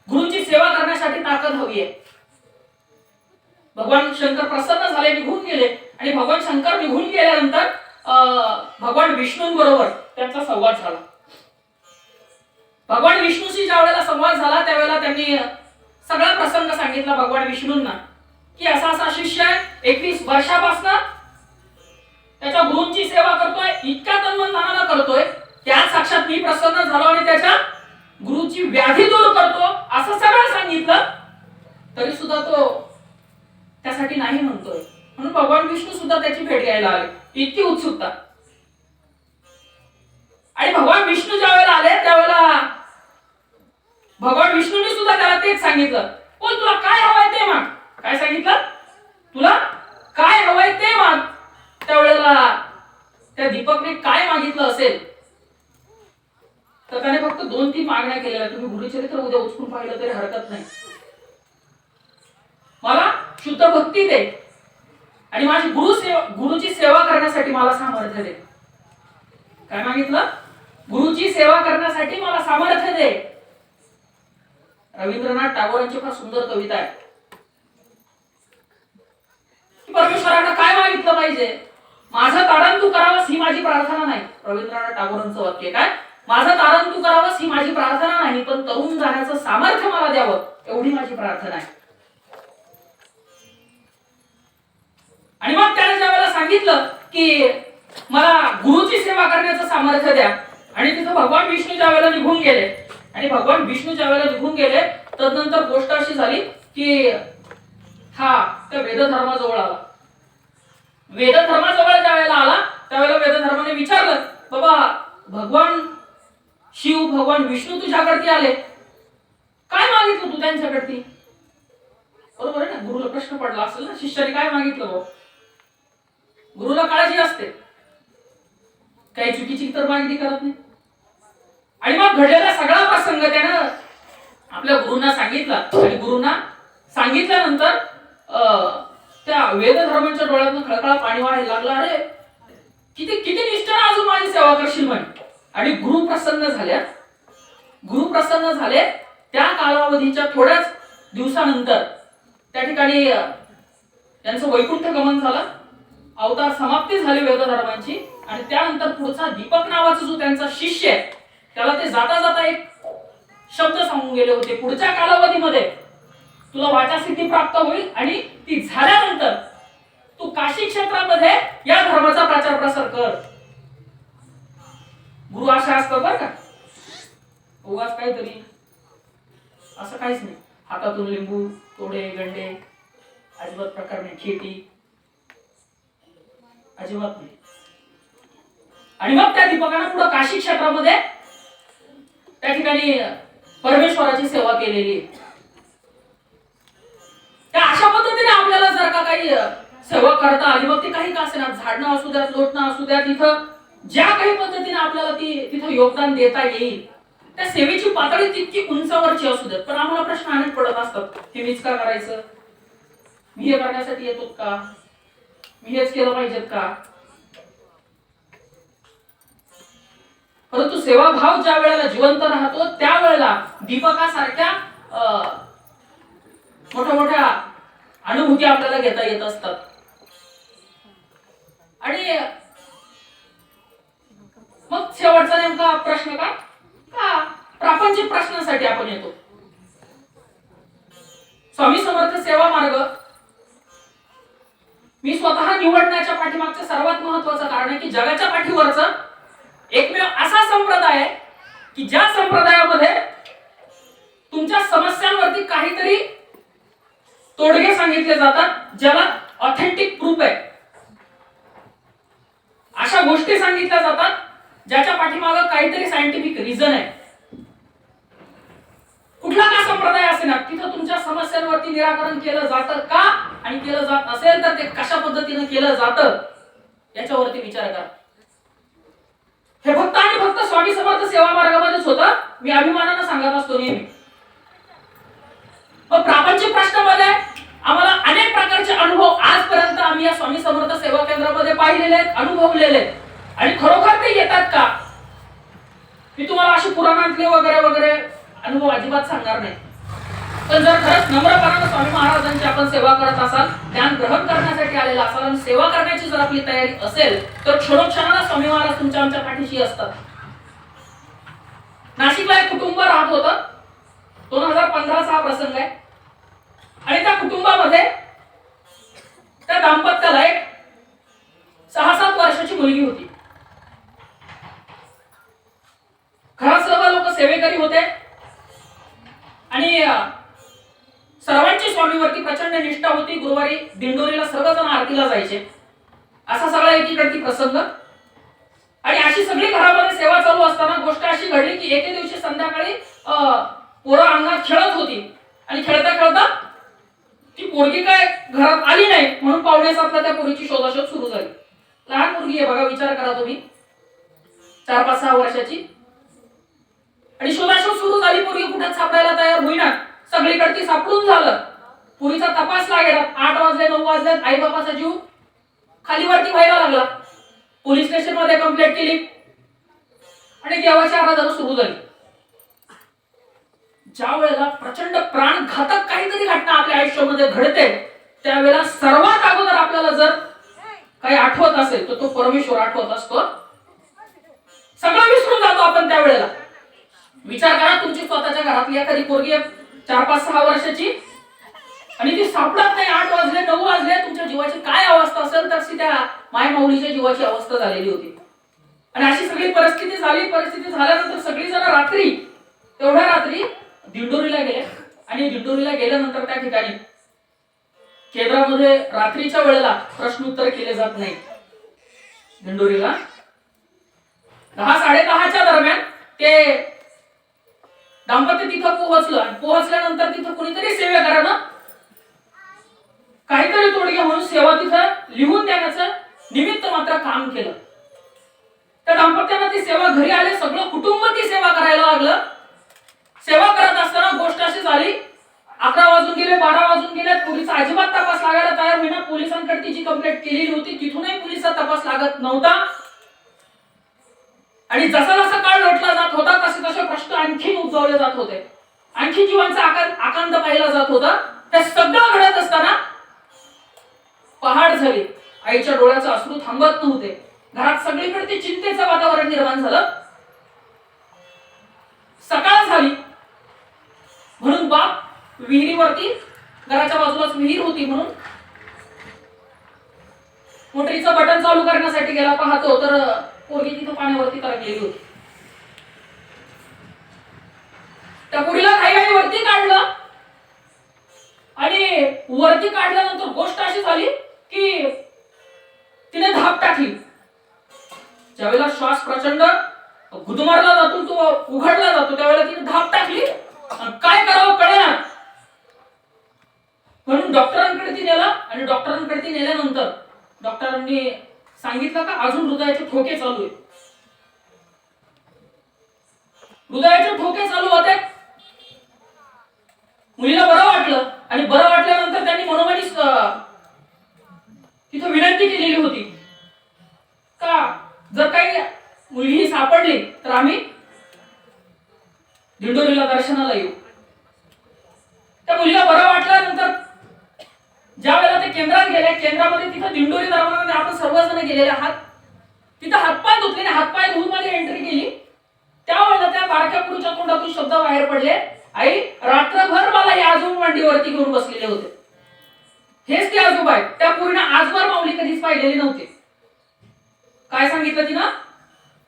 गुरुची सेवा करण्यासाठी ताकद हवी आहे. भगवान शंकर प्रसन्न झाले, निघून गेले. आणि भगवान शंकर निघून गेल्यानंतर भगवान विष्णूंबरोबर त्यांचा संवाद झाला. भगवान विष्णूशी ज्या वेळेला संवाद झाला त्यावेळेला त्यांनी सगळा प्रसंग सांगितला भगवान विष्णूंना, की असा असा शिष्य आहे, 21 वर्षापासून त्याच्या गुरूंची सेवा करतोय, इतक्या तन्मनानं करतोय, त्या साक्षात मी प्रसन्न झालो आणि त्याच्या गुरुची व्याधी दूर करतो, असं सगळं सांगितलं. तरी सुद्धा तो त्यासाठी नाही म्हणतोय. म्हणून भगवान विष्णू सुद्धा त्याची भेट घ्यायला आले, इतकी उत्सुकता. आणि भगवान विष्णू ज्या वेळेला आले त्यावेळेला भगवान विष्णूने सुद्धा त्याला तेच सांगितलं, बोल तुला काय हवंय ते माग. काय सांगितलं? तुला काय हवंय ते माग. त्यावेळेला त्या दीपकने काय मागितलं असेल तर त्याने फक्त 2-3 मागण्या केलेल्या. तुम्ही गुरुचरित्र उद्या उचलून पाहिलं तरी हरकत नाही. मला शुद्ध भक्ती दे आणि माझी गुरुची सेवा करण्यासाठी मला सामर्थ्य दे. काय मागितलं? गुरुची सेवा करण्यासाठी मला सामर्थ्य दे. रवींद्रनाथ टागोरांची फार सुंदर कविता आहे. परमेश्वरांना काय मागितलं पाहिजे? माझं तारण तू करावंस ही माझी प्रार्थना नाही. रवींद्रनाथ टागोरांचं वाक्य काय? माझं तारण तू करावंस ही माझी प्रार्थना नाही, पण तरुण जाण्याचं सामर्थ्य मला द्यावं एवढी माझी प्रार्थना आहे. आणि मग त्याने ज्या वेळेला सांगितलं की मला गुरुची सेवा करण्याचं सामर्थ्य द्या, आणि तिथं भगवान विष्णू ज्या वेळेला निघून गेले, आणि भगवान विष्णू ज्या वेळेला निघून गेले तदनंतर गोष्ट अशी झाली की हा त्या वेदधर्माजवळ आला. वेदधर्माजवळ ज्या वेळेला आला त्यावेळेला वेदधर्माने विचारलं, बाबा भगवान शिव, भगवान विष्णू तुझ्याकडे आले, काय मागितलं तू त्यांच्याकडे? बरोबर आहे ना, गुरुला प्रश्न पडला असेल ना, शिष्याने काय मागितलं हो? गुरुला काळजी असते, काही चुकीची तर मागणी करत नाही. आणि मग घडलेला सगळा प्रसंग त्यानं आपल्या गुरुंना सांगितला, आणि गुरुंना सांगितल्यानंतर त्या वेदधर्मांच्या डोळ्यातून खळखळा पाणी वाहायला लागला. अरे किती किती निष्ठेने अजून माझी सेवा करशील म्हणे. आणि गुरु प्रसन्न झाले. त्या कालावधीच्या थोड्याच दिवसानंतर त्या ठिकाणी त्यांचं वैकुंठ गमन झालं, अवतार समाप्ती झाली वेदधर्मांची. आणि त्यानंतर पुढचा दीपक नावाचा जो त्यांचा शिष्य आहे त्याला ते जाता जाता एक शब्द सांगून गेले होते, पुढच्या कालावधीमध्ये तुला वाचासिद्धी प्राप्त होईल, आणि ती झाल्यानंतर तू काशी क्षेत्रामध्ये या धर्माचा प्रचार प्रसार कर. गुरु अशा असतात बरं का, उगाच काहीतरी असं काहीच नाही. हातातून लिंबू तोडे गंडे अजिबात प्रकार नाही, खेती अजिबात नाही. आणि मग त्या दीपकानं पुढे काशी क्षेत्रामध्ये त्या ठिकाणी परमेश्वराची सेवा केलेली. त्या अशा पद्धतीने आपल्याला जर का काही सेवा करता आली, मग ती काही का असेना, झाडणं असू द्या, लोटणं असू द्या, तिथं ज्या काही पद्धतीने आपल्याला तिथं योगदान देता येईल, त्या सेवेची पातळी तितकी उंचावरची असू देत. पण आम्हाला प्रश्न अनेक पडत असतात, हे मीच का करायचं, मी हे करण्यासाठी येतो का, मी हेच केलं पाहिजेत का. परंतु सेवाभाव ज्या वेळेला जिवंत राहतो त्यावेळेला दीपकासारख्या मोठ्या मोठ्या अनुभूती आपल्याला घेता येत असतात. आणि मग शेवटचा नेमका प्रश्न का प्रापंचिक प्रश्नासाठी आपण येतो. स्वामी समर्थ सेवा मार्ग मी स्वतः निवडण्याच्या पाठीमागचं सर्वात महत्वाचं कारण आहे की जगाच्या पाठीवरचं एकमेव असा संप्रदाय आहे की ज्या संप्रदायामध्ये तुमच्या समस्यांवरती काहीतरी तोडगे सांगितले जातात ज्याला ऑथेंटिक प्रूफ आहे, अशा गोष्टी सांगितल्या जातात ज्याच्या पाठीमागे काहीतरी सायंटिफिक रिझन आहे. कुठला का संप्रदाय असेल ना, तिथं तुमच्या समस्यांवरती निराकरण केलं जातं का, आणि केलं जात असेल तर ते कशा पद्धतीने केलं जातं याच्यावरती विचार करा. हे फक्त आणि फक्त स्वामी समर्थ सेवा मार्गामध्येच होतं, मी अभिमानानं सांगत असतो नेहमी. मग प्रापंचिक प्रश्नामध्ये आम्हाला अनेक प्रकारचे अनुभव आजपर्यंत आम्ही या स्वामी समर्थ सेवा केंद्रामध्ये पाहिलेले आहेत, अनुभवलेले आहेत. आणि खरोखर ते येतात का, मी तुम्हाला अशी पुराणातले वगैरे वगैरे अनुभव अजिबात सांगणार नाही. पण जर खरंच नम्रपणाने स्वामी महाराजांची आपण सेवा करत असाल, ज्ञान ग्रहण करण्यासाठी आलेला असाल आणि सेवा करण्याची जर आपली तयारी असेल, तर क्षणोक्षणाला स्वामी महाराज तुमच्या आमच्या पाठीशी असतात. नाशिकला एक कुटुंब राहत होतं, 2015चा हा प्रसंग आहे. आणि त्या कुटुंबामध्ये त्या दाम्पत्याला एक 6-7 वर्षाची मुलगी होती. घरात सर्व लोक सेवेकरी होते आणि सर्वांची स्वामीवरती प्रचंड निष्ठा होती. गुरुवारी दिंडोरीला सर्वजण आरतीला जायचे. असा सगळा एकीकडची प्रसंग. आणि अशी सगळी घरामध्ये सेवा चालू असताना गोष्ट अशी घडली की एके दिवशी संध्याकाळी पोरं अंगणात खेळत होती आणि खेळता खेळता ती पोरगी काय घरात आली नाही, म्हणून 6:45ला त्या पोरीची शोधाशोध सुरू झाली. लहान मुलगी आहे बघा, विचार करा तुम्ही, 4-5-6 वर्षाची. आणि शोधाशोध सुरू झाली, पोरगी कुठेच सापडायला तयार होईना. सगळीकडे ती सापडून झालं. पुरीचा तपास लागेल. 8 वाजले 9 वाजले, आई बापाचा जीव खालीवरती व्हायला लागला. पोलीस स्टेशन मध्ये कंप्लेंट केली आणि देवाची आराधना सुरू झाली. ज्या वेळेला प्रचंड प्राणघातक काहीतरी घटना आपल्या आयुष्यामध्ये घडते, त्यावेळेला सर्वात अगोदर आपल्याला जर काही आठवत असेल तर तो परमेश्वर आठवत असतो. सगळं विसरून जातो आपण त्यावेळेला. विचार करा, तुमची स्वतःच्या घरातली एखादी पोरगी 4-5-6 वर्षाची आणि ती सापडत नाही, 8 वाजले 9 वाजले, तुमच्या जीवाची काय अवस्था असेल तर त्या माय माऊलीच्या जीवाची अवस्था झालेली होती. आणि अशी सगळी परिस्थिती झाली. परिस्थिती झाल्यानंतर सगळी जण रात्री, तेवढ्या रात्री दिंडोरीला गेले. आणि दिंडोरीला गेल्यानंतर त्या ठिकाणी केंद्रामध्ये रात्रीच्या वेळेला प्रश्नोत्तर केले जात नाही. दिंडोरीला 10-10:30च्या दरम्यान ते दाम्पत्य तिथं पोहोचलं. आणि पोहोचल्यानंतर तिथं कुणीतरी सेवेकरानं काहीतरी तोडगे म्हणून सेवा तिथं लिहून देण्याचं निमित्त मात्र काम केलं. त्या दाम्पत्यानं ती सेवा घरी आले, सगळं कुटुंब ती सेवा करायला लागलं. सेवा करत असताना गोष्ट अशी झाली, 11 वाजून गेले, 12 वाजून गेले, पोलीस अजिबात तपास लागायला तयार होईना. पोलिसांकडे तिची कंप्लेंट केलेली होती, तिथूनही पोलिसात तपास लागत नव्हता. आणि जसा जसा काळ लोटला जात होता तसे तसे प्रश्न आणखी उद्भवले जात होते, आणखी जीवांचा आकांत पाहिला जात होता. हे सगळं घडत असताना पहाट झाली. आईच्या डोळ्याचं अश्रू थांबत नव्हते. घरात सगळीकडे ते चिंतेचं वातावरण निर्माण झालं. सकाळ झाली म्हणून बाप विहिरीवरती, घराच्या बाजूलाच विहीर होती म्हणून मोटरीचं बटन चालू करण्यासाठी गेला. पाहतो तर पोरगी तिथं पाण्यावरती तरंगलेली होती. त्या पोरीला घाई वरती काढलं आणि वरती काढल्यानंतर गोष्ट अशी झाली की तिने धाप टाकली. ज्यावेळेला श्वास प्रचंड गुदमारला जातो, तो उघडला जातो, त्यावेळेला तिने धाप टाकली. काय करावं कळेना म्हणून डॉक्टरांकडे ती नेला. आणि डॉक्टरांकडे ती नेल्यानंतर डॉक्टरांनी सांगितलं का अजून हृदयाचे ठोके चालू आहेत. हृदयाचे ठोके चालू होते. मुलीला बरं वाटलं आणि बरं वाटल्यानंतर त्यांनी मनोमनी तिथं विनंती केलेली होती का जर काही मुलगी सापडली तर आम्ही दिंडोरीला दर्शनाला येऊ. त्या मुलीला बरं वाटल्यानंतर ज्या वेळेला ते केंद्रात गेले, केंद्रामध्ये तिथं दिंडोरी दरबारामध्ये आपण सर्वजण गेलेले आहात. तिथं हातपाय धुतले, हातपाय धुवून मध्ये एंट्री केली. त्यावेळेला त्या बारक्या पुरुषाच्या तोंडातून शब्द बाहेर पडले, आई रात्रभर मला हे आजोबा मांडीवरती घेऊन बसलेले होते. हेच ते आजोबा आहेत. त्या पूर्ण आजवर माऊली कधीच पाहिलेली नव्हते. काय सांगितलं तिनं?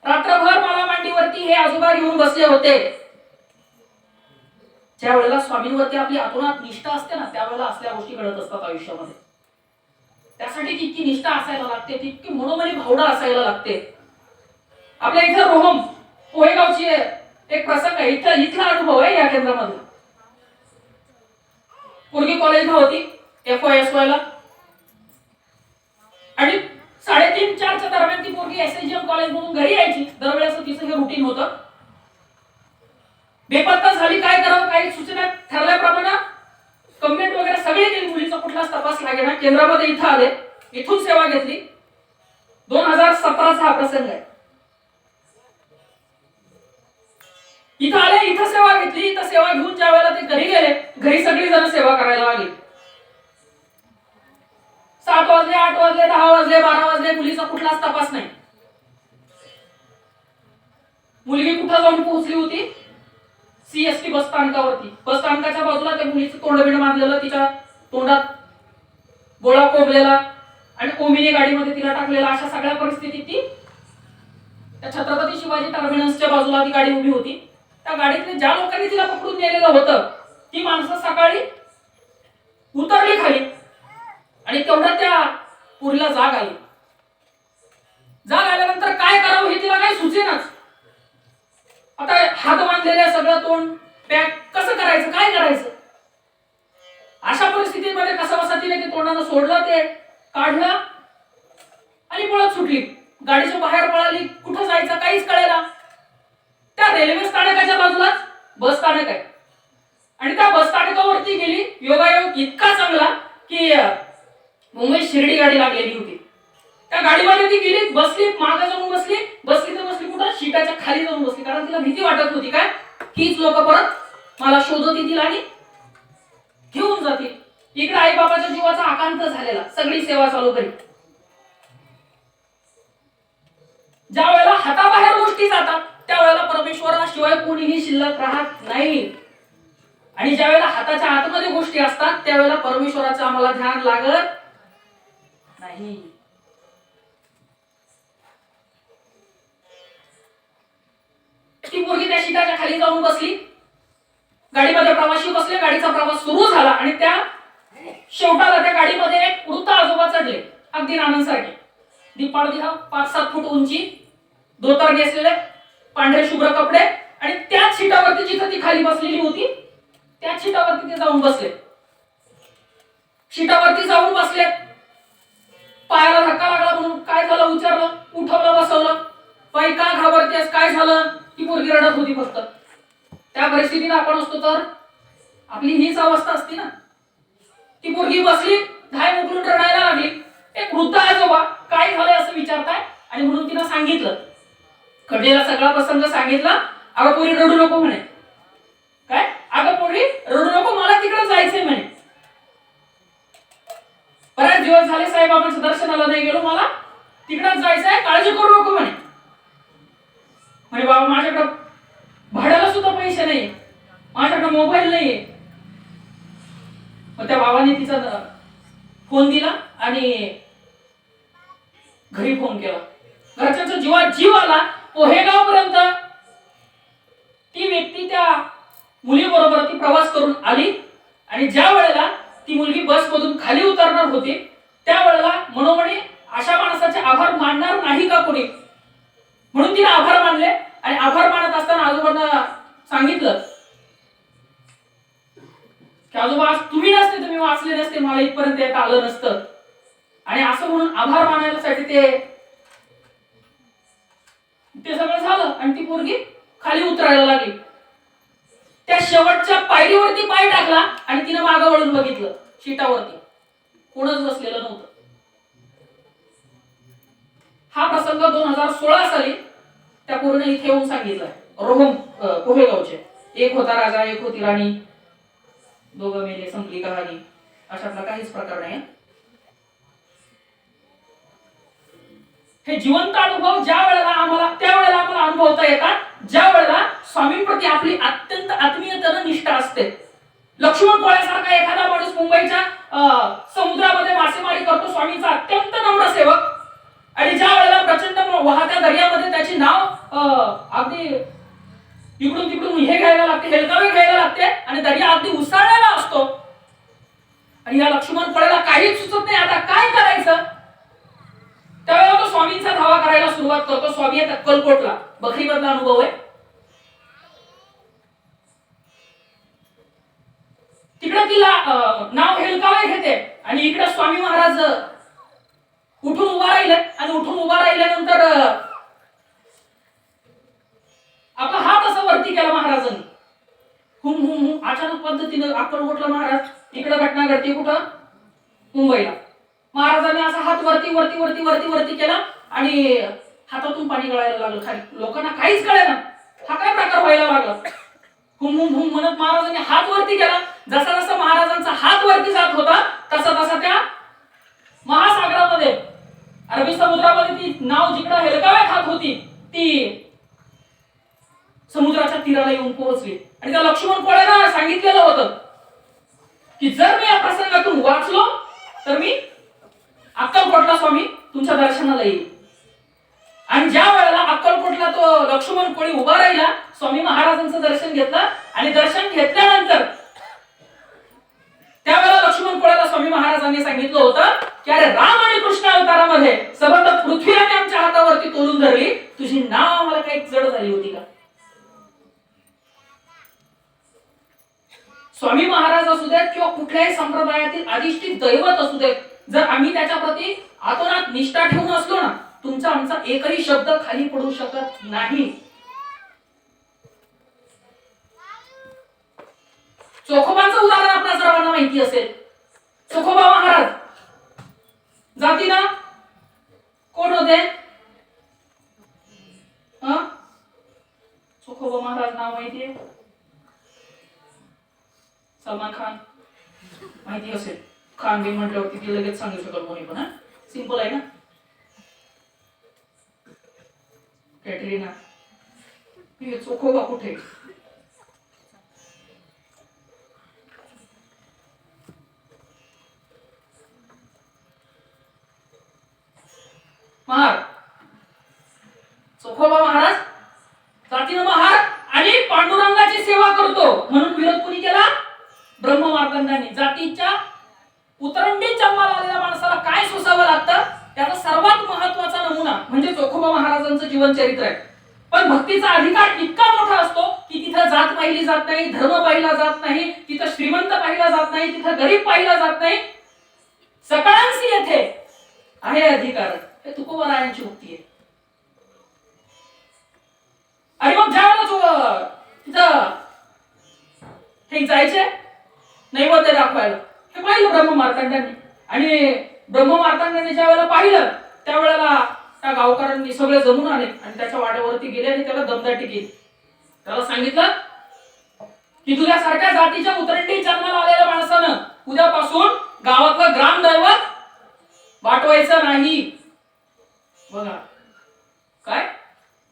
रात्रभर मला मांडीवरती हे आजोबा घेऊन बसले होते. ज्या वेळेला स्वामींवरती आपली आतोनात निष्ठा असते ना, त्यावेळेला असल्या गोष्टी घडत असतात आयुष्यामध्ये. त्यासाठी तितकी निष्ठा असायला लागते, तितकी मनोमनी भावना असायला लागते. आपल्या इथं रोहम पोहेगावची एक प्रसंग आहे, इथला अनुभव आहे या केंद्रामध्ये. पोरगी कॉलेजला होती FY ला, आणि 3:30-4च्या दरम्यान ती पोरगी SLGM कॉलेज मधून घरी यायची. दरवेळेस तिचं हे रुटीन होतं. बेपत्ता झाली, काय करावं काही सूचना ठरल्याप्रमाणे कंप्लेंट वगैरे सगळी केली, मुलीचा कुठलाच तपास लागेना. केंद्रामध्ये इथं आले, इथून सेवा घेतली. 2017चा हा प्रसंग आहे. इथं आले, इथं सेवा घेतली. इथं सेवा घेऊन ज्या वेळेला ते घरी गेले, घरी सगळी जण सेवा करायला लागली. 7 वाजले, 8 वाजले, 10 वाजले, 12 वाजले, मुलीचा कुठलाच तपास नाही. मुलगी कुठं जाऊन पोहोचली होती? CST बस स्थानकावरती. बस स्थानकाच्या बाजूला त्या मुलीचं तोंडबिंड बांधलेलं, तिच्या तोंडात गोळा कोंबलेला आणि ओमिनी गाडीमध्ये तिला टाकलेला. अशा सगळ्या परिस्थितीत ती त्या छत्रपती शिवाजी टर्मिनसच्या बाजूला ती गाडी उभी होती. त्या गाडीतले ज्या लोकांनी तिला पकडून नेलेलं होतं, ती माणसं सकाळी उतरली खाली, आणि तेवढ्या त्या पुरीला जाग आली. जाग आल्यानंतर काय करावं हे तिला काही सुचेनाच. आता हात बांधलेले, सगळं तोंड पॅक, कसं करायचं, काय करायचं. अशा परिस्थितीमध्ये कसं बसा तिने ते तोंडानं सोडलं, ते काढलं आणि पळत सुटली. गाडीच्या बाहेर पळाली, कुठं जायचं काहीच कळेना. त्या रेल्वे स्थानकाच्या बाजूलाच बस स्थानक आहे, आणि त्या बस स्थानकावरती गेली. योगायोग इतका चांगला की मुंबई शिर्डी गाडी लागलेली होती. त्या गाडीमध्ये ती गेली, बसली, मागे जाऊन बसली. बसली तर बसली कुठं? शीटाच्या खाली जाऊन बसली. कारण तिला भीती वाटत होती, काय हीच लोक परत मला शोधत येतील आणि घेऊन जातील. इकडे आई बाबाच्या जीवाचा आकांत झालेला, सगळी सेवा चालू करी. ज्या वेळेला हाताबाहेर गोष्टी जातात, त्यावेळेला परमेश्वराशिवाय कोणीही शिल्लक राहत नाही. आणि ज्या वेळेला हाताच्या आतमध्ये गोष्टी असतात, त्यावेळेला परमेश्वराचं आम्हाला ध्यान लागत नाही. ती मुलगी त्या शीटाच्या खाली जाऊन बसली. गाडीमध्ये प्रवासी बसले. गाडीचा प्रवास सुरू झाला, आणि त्या शेवटाला त्या गाडीमध्ये एक वृद्ध आजोबा चढले, अगदी नानांसारखे. दिपाळ दिहा, 5-7 फूट उंची, धोतर नेसलेले, पांढरे शुभ्र कपडे, आणि त्याच शीटावरती जिथं ती खाली बसलेली होती, त्याच शीटावरती ते जाऊन बसले. शीटावरती जाऊन बसले. पायाला धक्का लागला म्हणून काय झालं विचारलं, उठवलं, बसवलं. बाई का घाबरतेस, काय झालं? ती पोरगी रडत होती फक्त. त्या परिस्थितीत आपण असतो तर आपली हीच अवस्था असती ना. ती पोरगी बसली, धाय उकलून रडायला लागली. एक वृद्ध आजोबा काय झालंय असं विचारताय, आणि म्हणून तिनं सांगितलं, घडलेला सगळा प्रसंग सांगितला. अगं पोरी रडू नको म्हणे. काय? अगं पोरी रडू नको, मला तिकडे जायचंय म्हणे. बरेच दिवस झाले साईबाबांच्या दर्शनाला नाही गेलो, मला तिकडेच जायचंय, काळजी करू नको म्हणे. म्हणे बाबा माझ्याकडे भाड्याला सुद्धा पैसे नाही, माझ्याकडे मोबाईल नाहीये. मग त्या बाबाने तिचा फोन दिला आणि घरी फोन केला. घरच्यांचा जीवात जीव आला. पोहेगाव पर्यंत ती व्यक्ती त्या मुलीबरोबर ती प्रवास करून आली, आणि ज्या वेळेला ती मुलगी बस मधून खाली उतरणार होती, त्यावेळेला मनोमनी अशा माणसाचे आभार मानणार नाही का कोणी, म्हणून तिने आभार मानले. आणि आभार मानत असताना आजोबांना सांगितलं की आजोबा तुम्ही नसते, तुम्ही वाचले नसते, मला इथपर्यंत येता आलं नसतं. आणि असं म्हणून आभार मानायसाठी ते सगळं झालं, आणि ती पोरगी खाली उतरायला लागली. त्या शेवटच्या पायरीवरती पाय टाकला, आणि तिने मागं वळून बघितलं. शीटावरती कोणच बसलेलं नव्हतं. हा प्रसंग 2016 साली त्या पूर्ण इथे येऊन सांगितलाय. रोहम पोहेगावचे. एक होता राजा, एक होती राणी, दोघं मेले, संपली कहाणी. अशातला काहीच प्रकार नाही. हे जिवंत अनुभव ज्या वेळेला आम्हाला अनुभवता येतात, ज्या वेळेला स्वामींप्रती आपली अत्यंत आत्मीयतेने निष्ठा असते. लक्ष्मण कोळ्यासारखा एखादा माणूस मुंबईच्या समुद्रामध्ये मासेमारी करतो, स्वामींचा अत्यंत नम्र सेवक, आणि ज्या वेळेला प्रचंड वाहत्या दर्यामध्ये त्याची नाव अगदी इकडून तिकडून हे घ्यायला लागते, हेलकावे घ्यायला लागते आणि दर्या अगदी उसळलेला असतो. आणि या लक्ष्मण कोळ्याला काहीच सुचत नाही आता काय करायचं. त्यावेळेला तो स्वामींचा धावा करायला सुरुवात करतो. स्वामी आहेत अक्कलकोटला, बखरीमधला अनुभव आहे. तिकडे तिला नाव हेलकावे घेते आणि इकडे स्वामी महाराज उठून उभा राहिले आणि उठून उभा राहिल्यानंतर आपला हात असा वरती केला महाराजांनी. हुम हुम हुम अचानक पद्धतीने अक्कलकोटला महाराज, इकडे घटना घडते कुठं, मुंबईला. महाराजांनी असा हात वरती वरती वरती वरती वरती केला आणि हातातून पाणी गळायला लागलं खाली. लोकांना काहीच कळेना हा काय प्रकार व्हायला लागला. हुम हुम हुम म्हणत महाराजांनी हात वरती केला. जसा जसा महाराजांचा हात वरती जात होता तसा तसा त्या महासागरामध्ये, अरबी समुद्रामध्ये ती नाव जिकडे हेलकाव्या खात होती ती समुद्राच्या तीराला येऊन पोहोचली. आणि त्या लक्ष्मण कोळ्याला सांगितलेलं होतं की जर मी या प्रसंगातून वाचलो तर मी अक्कलकोटला स्वामी तुमच्या दर्शनाला येईल. आणि ज्या वेळेला अक्कलकोटला तो लक्ष्मण कोळी उभा राहिला, स्वामी महाराजांचं दर्शन घेतलं आणि दर्शन घेतल्यानंतर त्यावेळेला लक्ष्मण कोळ्याला स्वामी महाराजांनी सांगितलं होतं की अरे राम आणि कृष्ण अवतारामध्ये सबंध पृथ्वीराने आमच्या हातावरती तोलून धरली, तुझी नाव आम्हाला काही जड झाली होती का. स्वामी महाराज असू देत किंवा कुठल्याही संप्रदायातील अधिष्ठित दैवत असू देत, जर आम्ही त्याच्या प्रती आतोनात निष्ठा ठेवून असलो ना, तुमचा आमचा एकही शब्द खाली पडू शकत नाही. चोखोबांचं उदाहरण आपल्या सर्वांना माहिती असेल. चोखोबा महाराज जातीना कोण होते. चोखोबा महाराज नाव माहितीये. सलमान खान माहिती असेल. खान बी म्हटल्यावरती ती लगेच सांगू शकत कोणी पण. सिंपल आहे ना. कॅटरीना, चोखोबा कुठे. महार चोखोबा महाराज जातीनं महार आणि पांडुरंगाची सेवा करतो म्हणून विरोध कोणी केला. ब्रह्म मार्तंडांनी. जातीच्या उतरंडीत जन्माला आलेल्या माणसाला काय सोसावं लागतं त्याचा सर्वात महत्वाचा नमुना म्हणजे चोखोबा महाराजांचं जीवन चरित्र आहे. पण भक्तीचा अधिकार इतका मोठा असतो की तिथं जात पाहिली जात नाही, धर्म पाहिला जात नाही, तिथं श्रीमंत पाहिला जात नाही, तिथं गरीब पाहिला जात नाही. सकळांशी येथे आहे अधिकार. हे तुकोबारायांची उक्ती आहे. आणि मग ज्यावेळेला तिथं हे जायचे नैवेद्य दाखवायला, हे पाहिलं ब्रह्म मार्तंडांनी. आणि ब्रह्म मार्तंडांनी ज्या वेळेला पाहिलं त्यावेळेला त्या गावकऱ्यांनी सगळे जमून आले आणि त्याच्या वाड्यावरती गेले आणि त्याला दमदाटी केली. त्याला सांगितलं की तुझ्यासारख्या जातीच्या उतरंडी जन्माला आलेल्या माणसानं उद्यापासून गावातलं ग्रामदैवत वाटवायचं नाही. बघा काय,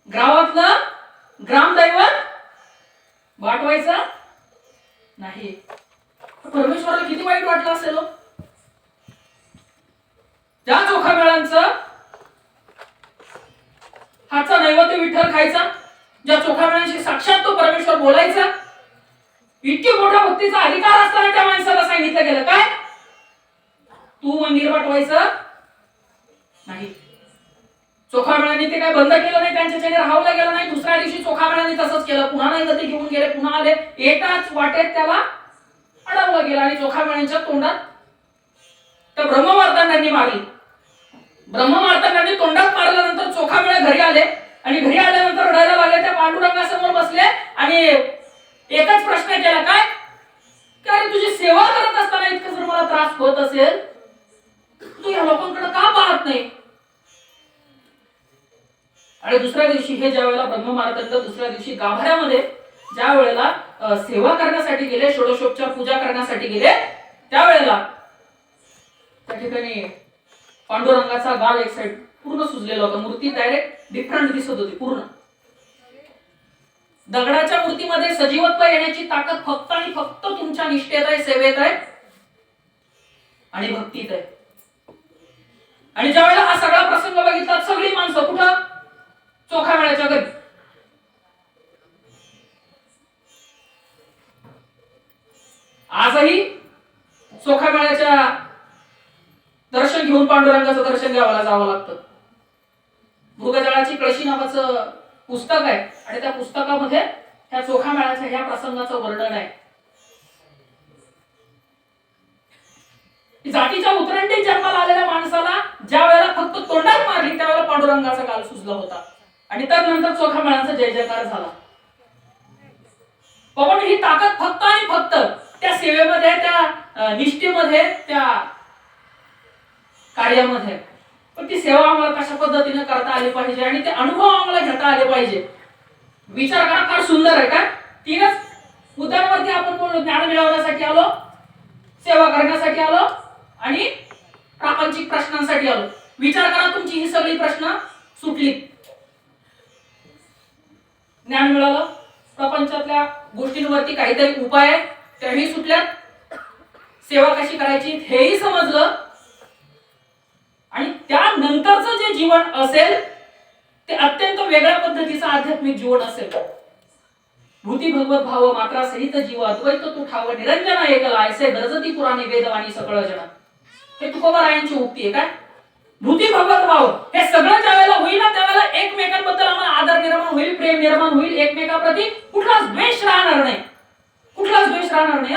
गावातलं ग्रामदैवत वाटवायचं नाही. परमेश्वराला किती वाईट वाटलं असेल. ज्या चोखामेळांचं हातचा नैवेद्य विठ्ठल खायचा, ज्या चोखामेळांशी साक्षात तो परमेश्वर बोलायचा, इतकी मोठ्या भक्तीचा अधिकार असताना त्या माणसाला सांगितलं गेलं काय, तू मंदिर वाटवायचं नाही. चोखामेळांनी ते काय बंद केलं नाही, त्यांच्याच्याने राहावलं गेलं नाही. दुसऱ्या दिवशी चोखामेळांनी तसंच केलं. पुन्हा नैवेद्य घेऊन गेले, पुन्हा आले. एकाच वाटेत त्याला अडवलं गेलं आणि चोखामेळांच्या तोंडात त्या ब्रह्ममार्तंडांनी मारली. ब्रह्ममार्तंडांनी तोंडात मारल्यानंतर चोखामेळा घरी आले आणि घरी आल्यानंतर रडायला लागले. त्या पांडुरंगासमोर बसले आणि एकच प्रश्न केला काय, की अरे तुझी सेवा करत असताना इतकं जर मला त्रास होत असेल तू या लोकांकडे का पाहत नाही. आणि दुसऱ्या दिवशी हे ज्या वेळेला ब्रह्ममार्तंड दुसऱ्या दिवशी गाभाऱ्यामध्ये ज्या वेळेला सेवा करण्यासाठी गेले, षोडशोपचार पूजा करण्यासाठी गेले, त्यावेळेला त्या ठिकाणी पांडुरंगाचा गाल एक साइड पूर्ण सुजलेला होता. मूर्ती डायरेक्ट डिफरंट दिसत होती पूर्ण. दगडाच्या मूर्तीमध्ये सजीवत्व येण्याची ताकद फक्त आणि फक्त तुमच्या निष्ठेत आहे, सेवेत आहे आणि भक्तीत आहे. आणि ज्या वेळेला हा सगळा प्रसंग बघितला, सगळी माणसं कुठं, चोखामेळ्याच्या घरी. आजही चोखामेळ्याच्या दर्शन घेऊन पांडुरंगाचं दर्शन घ्यावं जावं लागतं. मृगजळाची कळशी नावाचं पुस्तक आहे आणि त्या पुस्तकामध्ये ह्या चोखामेळ्याच्या ह्या प्रसंगाचं वर्णन आहे. जातीच्या उतरंडीत जन्माला आलेल्या माणसाला ज्या वेळेला फक्त तोंडात मारली त्यावेळेला पांडुरंगाचा काल सुजला होता आणि त्यानंतर चोखामेळ्याचा जय जयकार झाला. पण ही ताकद फक्त आणि फक्त त्या सेवेमध्ये, त्या निष्ठेमध्ये, त्या कार्यामध्ये. पण ती सेवा आम्हाला कशा पद्धतीने करता आली पाहिजे आणि ते अनुभव आम्हाला घेता आले पाहिजे. विचार करा, फार सुंदर आहे का? तीनच मुद्द्यांवरती आपण बोललो. ज्ञान मिळवण्यासाठी आलो, सेवा करण्यासाठी आलो आणि प्रापंचिक प्रश्नांसाठी आलो. विचार करा, तुमची ही सगळी प्रश्न सुटली. ज्ञान मिळालं, प्रपंचातल्या गोष्टींवरती काहीतरी उपाय आहे त्याही सुटल्यात, सेवा कशी करायची हेही समजलं आणि त्यानंतरचं जे जीवन असेल ते अत्यंत वेगळ्या पद्धतीचं आध्यात्मिक जीवन असेल. भूती भगवत भाव मात्रा सहित जीव अद्वैत तू ठाव निरंजन एकला ऐसे गरजती पुराणे वेदवाणी सकळ जन. हे तुकोबारायांची उक्ती आहे. काय भूती भगवत भाव हे सगळं ज्यावेळेला होईल ना त्यावेळेला एकमेकांबद्दल आम्हाला आदर निर्माण होईल, प्रेम निर्माण होईल, एकमेकांप्रती कुठलाच द्वेष राहणार नाही, कुठलाच द्वेष राहणार नाही.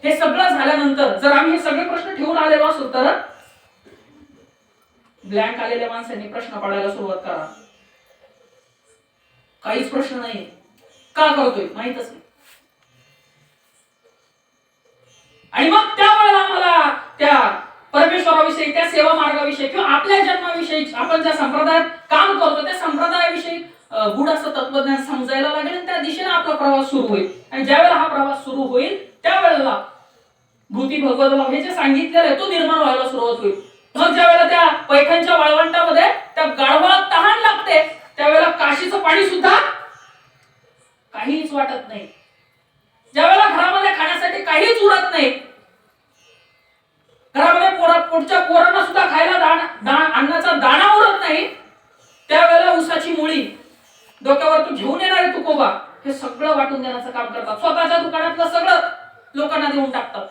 हे सगळं झाल्यानंतर जर आम्ही हे सगळे प्रश्न ठेवून आलेलो असू तर ब्लँक आलेल्या माणसांनी प्रश्न पडायला सुरुवात करा. काहीच प्रश्न नाही. का करतोय माहितच नाही. आणि मग त्यावेळेला आम्हाला त्या परमेश्वराविषयी, त्या सेवा मार्गाविषयी किंवा आपल्या जन्माविषयी, आपण ज्या संप्रदायात काम करतो त्या संप्रदायाविषयी गूढ असं तत्वज्ञान समजायला लागेल आणि त्या दिशेने आपला प्रवास सुरू होईल. आणि ज्यावेळेला हा प्रवास सुरू होईल त्यावेळेला भूती भगवत हे जे सांगितलेलं आहे तो निर्माण व्हायला सुरुवात होईल. मग ज्यावेळेला त्या पैठणच्या वाळवंटामध्ये त्या गाढवाला तहान लागते त्यावेळेला काशीचं पाणी सुद्धा काहीच वाटत नाही. ज्यावेळेला घरामध्ये खाण्यासाठी काहीच उरत नाही, घरामध्ये पोटच्या पोरांना सुद्धा खायला अन्नाचा दाणा उरत नाही, त्यावेळेला उसाची मुळी डोक्यावर तू घेऊन येणार आहे तुकोबा हे सगळं वाटून देण्याचं काम करतात. स्वतःच्या दुकानातलं सगळं लोकांना देऊन टाकतात.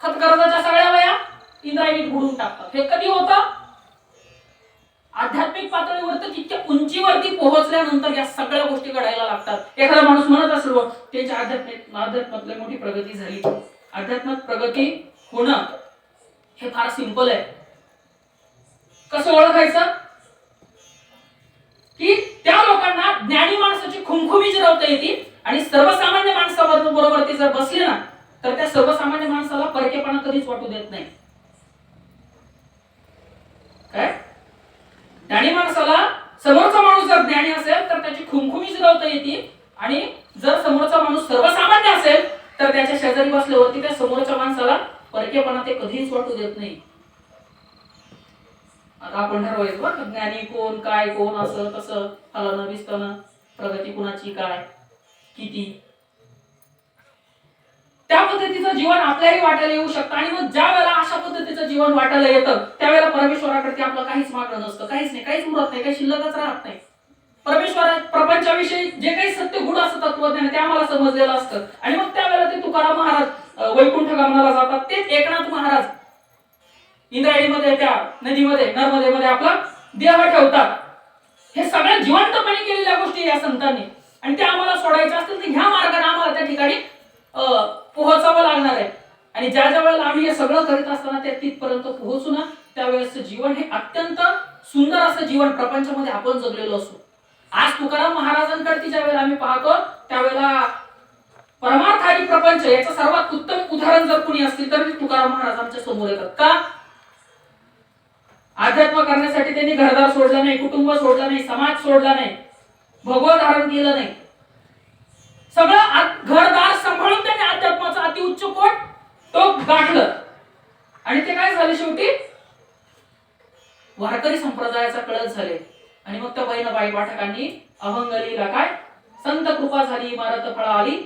खतकर्जाच्या सगळ्या वया इंद्रायणीत बुडून टाकतात. हे कधी होतं? आध्यात्मिक पातळीवर तर तितक्या उंचीवरती पोहोचल्यानंतर या सगळ्या गोष्टी घडायला लागतात. एखादा माणूस म्हणत असेल त्याच्या अध्यात्मातली मोठी प्रगती झाली. अध्यात्मात प्रगती होणं हे फार सिंपल आहे. कसं ओळखायचं? की त्या लोकांना ज्ञानी माणसाची खुमखुमी जिरवता येते आणि सर्वसामान्य माणसाबरोबर ते जर बसले ना तर त्या सर्वसामान्य माणसाला परकेपणा कधीच वाटू देत नाही. काय ज्ञानी माणसाला समोरचा माणूस जर ज्ञानी असेल तर त्याची खुमखुमी जिरवता येते आणि जर समोरचा माणूस सर्वसामान्य असेल तर त्याच्या शेजारी बसल्यावरती त्या समोरच्या माणसाला परकेपणा ते कधीच वाटू देत नाही. आता आपण ठरवायचं बरं ज्ञानी कोण, काय कोण, असं तसं हलणं विस्तनं, प्रगती कुणाची काय किती, त्या पद्धतीचं जीवन आपल्याही वाटायला येऊ शकतं. आणि मग ज्या वेळेला अशा पद्धतीचं जीवन वाटायला येतं त्यावेळेला परमेश्वराकडे आपलं काहीच मागणं नसतं, काहीच नाही, काहीच उरत नाही, काही शिल्लकच राहत नाही. परमेश्वरा प्रपंचाविषयी जे काही सत्य गुढ असं तत्वज्ञान ते आम्हाला समजलेलं असतं. आणि मग त्यावेळेला ते तुकाराम महाराज वैकुंठ गमनाला जातात, तेच एकनाथ महाराज इंद्रायणीमध्ये त्या नदीमध्ये नर्मदेमध्ये आपला देह ठेवतात. हे सगळ्या जिवंतपणे केलेल्या गोष्टी या संतांनी, आणि ते आम्हाला सोडायचे असतील तर ह्या मार्गाने आम्हाला त्या ठिकाणी पोहोचावं लागणार आहे. आणि ज्या ज्या वेळेला आम्ही हे सगळं करीत असताना त्या तिथपर्यंत पोहोचू ना त्यावेळेस जीवन हे अत्यंत सुंदर असं जीवन प्रपंचामध्ये आपण जगलेलो असतो. आज तुकाराम महाराजांकडे ज्या वेळेला आम्ही पाहतो त्यावेळेला परमार्थ आणि प्रपंच याचं सर्वात उत्तम उदाहरण जर कोणी असतील तर तुकाराम महाराज आमच्या समोर येतात. का? अध्यात्म करण्यासाठी त्यांनी घरदार सोडलं नाही, कुटुंब सोडलं नाही, समाज सोडला नाही, भगवत धारण केलं नाही, सगळं घरदार सांभाळून त्यांनी अध्यात्माचं अतिउच्च कोट तो गाठलं. आणि ते काय झाले शेवटी वारकरी संप्रदायाचा कळस झाले. आणि मग त्या बहिणाबाई पाठकांनी अभंगलीला काय संत कृपा झाली इमारत फळा आली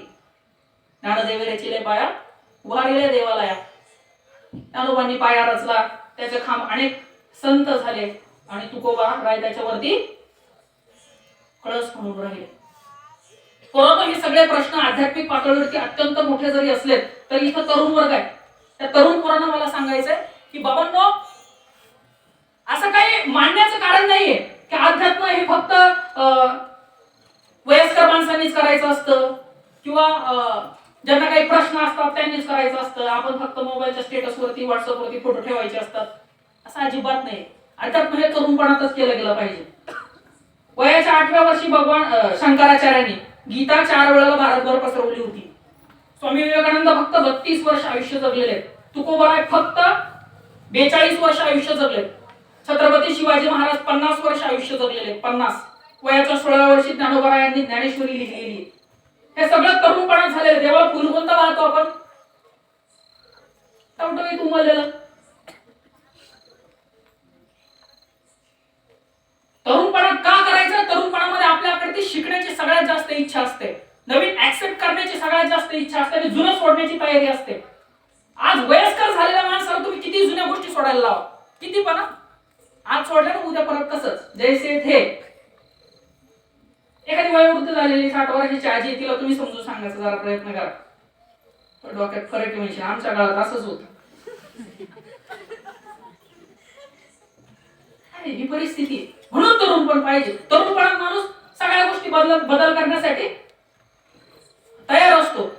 ज्ञानदेवेले चिले पाया उभारिले देवालया. ज्ञानोबांनी पाया रचला, त्याचे खांब अनेक संत झाले आणि तुकोबा राय त्याच्यावरती कळस म्हणून राहिले. परंतु हे सगळे प्रश्न आध्यात्मिक पातळीवरती अत्यंत मोठे जरी असले तरी इथं तरुण वर्ग आहे. त्या तरुण पोरांना मला सांगायचंय की बाबांनो, असं काही मांडण्याचं कारण नाहीये की अध्यात्म हे फक्त वयस्कर माणसांनीच करायचं असतं किंवा ज्यांना काही प्रश्न असतात त्यांनीच करायचं असतं, आपण फक्त मोबाईलच्या स्टेटसवरती व्हॉट्सअपवरती फोटो ठेवायचे असतात, असं अजिबात नाही. अध्यात्म हे तरुणपणातच केलं गेलं पाहिजे. वयाच्या 8व्या वर्षी भगवान शंकराचार्यांनी गीता 4 वेळेला भारतभर पसरवली होती. स्वामी विवेकानंद फक्त 32 वर्ष आयुष्य जगलेले. तुकोबराय फक्त 42 वर्ष आयुष्य जगले. छत्रपती शिवाजी महाराज 50 वर्ष आयुष्य जगलेले. 50. वयाच्या 16व्या वर्षी ज्ञानोबरायांनी ज्ञानेश्वरी लिहिलेली. हे सगळं तरुणपणात झालेलं. देवाला फुल कोणतं पाहतो आपण? टवटवीत उमललेलं. तरुणपणात का करायचं? तरुणपणामध्ये आपल्याकडे ती शिकण्याची सगळ्यात जास्त इच्छा असते, नवीन ऍक्सेप्ट करण्याची सगळ्यात जास्त इच्छा असते आणि जुनं सोडण्याची तयारी असते. आज वयस्कर झालेल्या माणसाला तुम्ही किती जुन्या गोष्टी सोडायला लावा, किती पण आज सोडल्या ना उद्या परत तसंच जैसे थे. एखादी वयोवृद्ध झालेली 60 वर्षाची आजी, तिला तुम्ही समजून सांगायचा जरा प्रयत्न करा. डोक्यात फरक म्हणजे आमच्या काळात असंच होतं. ही परिस्थिती. म्हणून तरुण पण पाहिजे. तरुणपणात माणूस सगळ्या गोष्टी बदल करण्यासाठी तयार असतो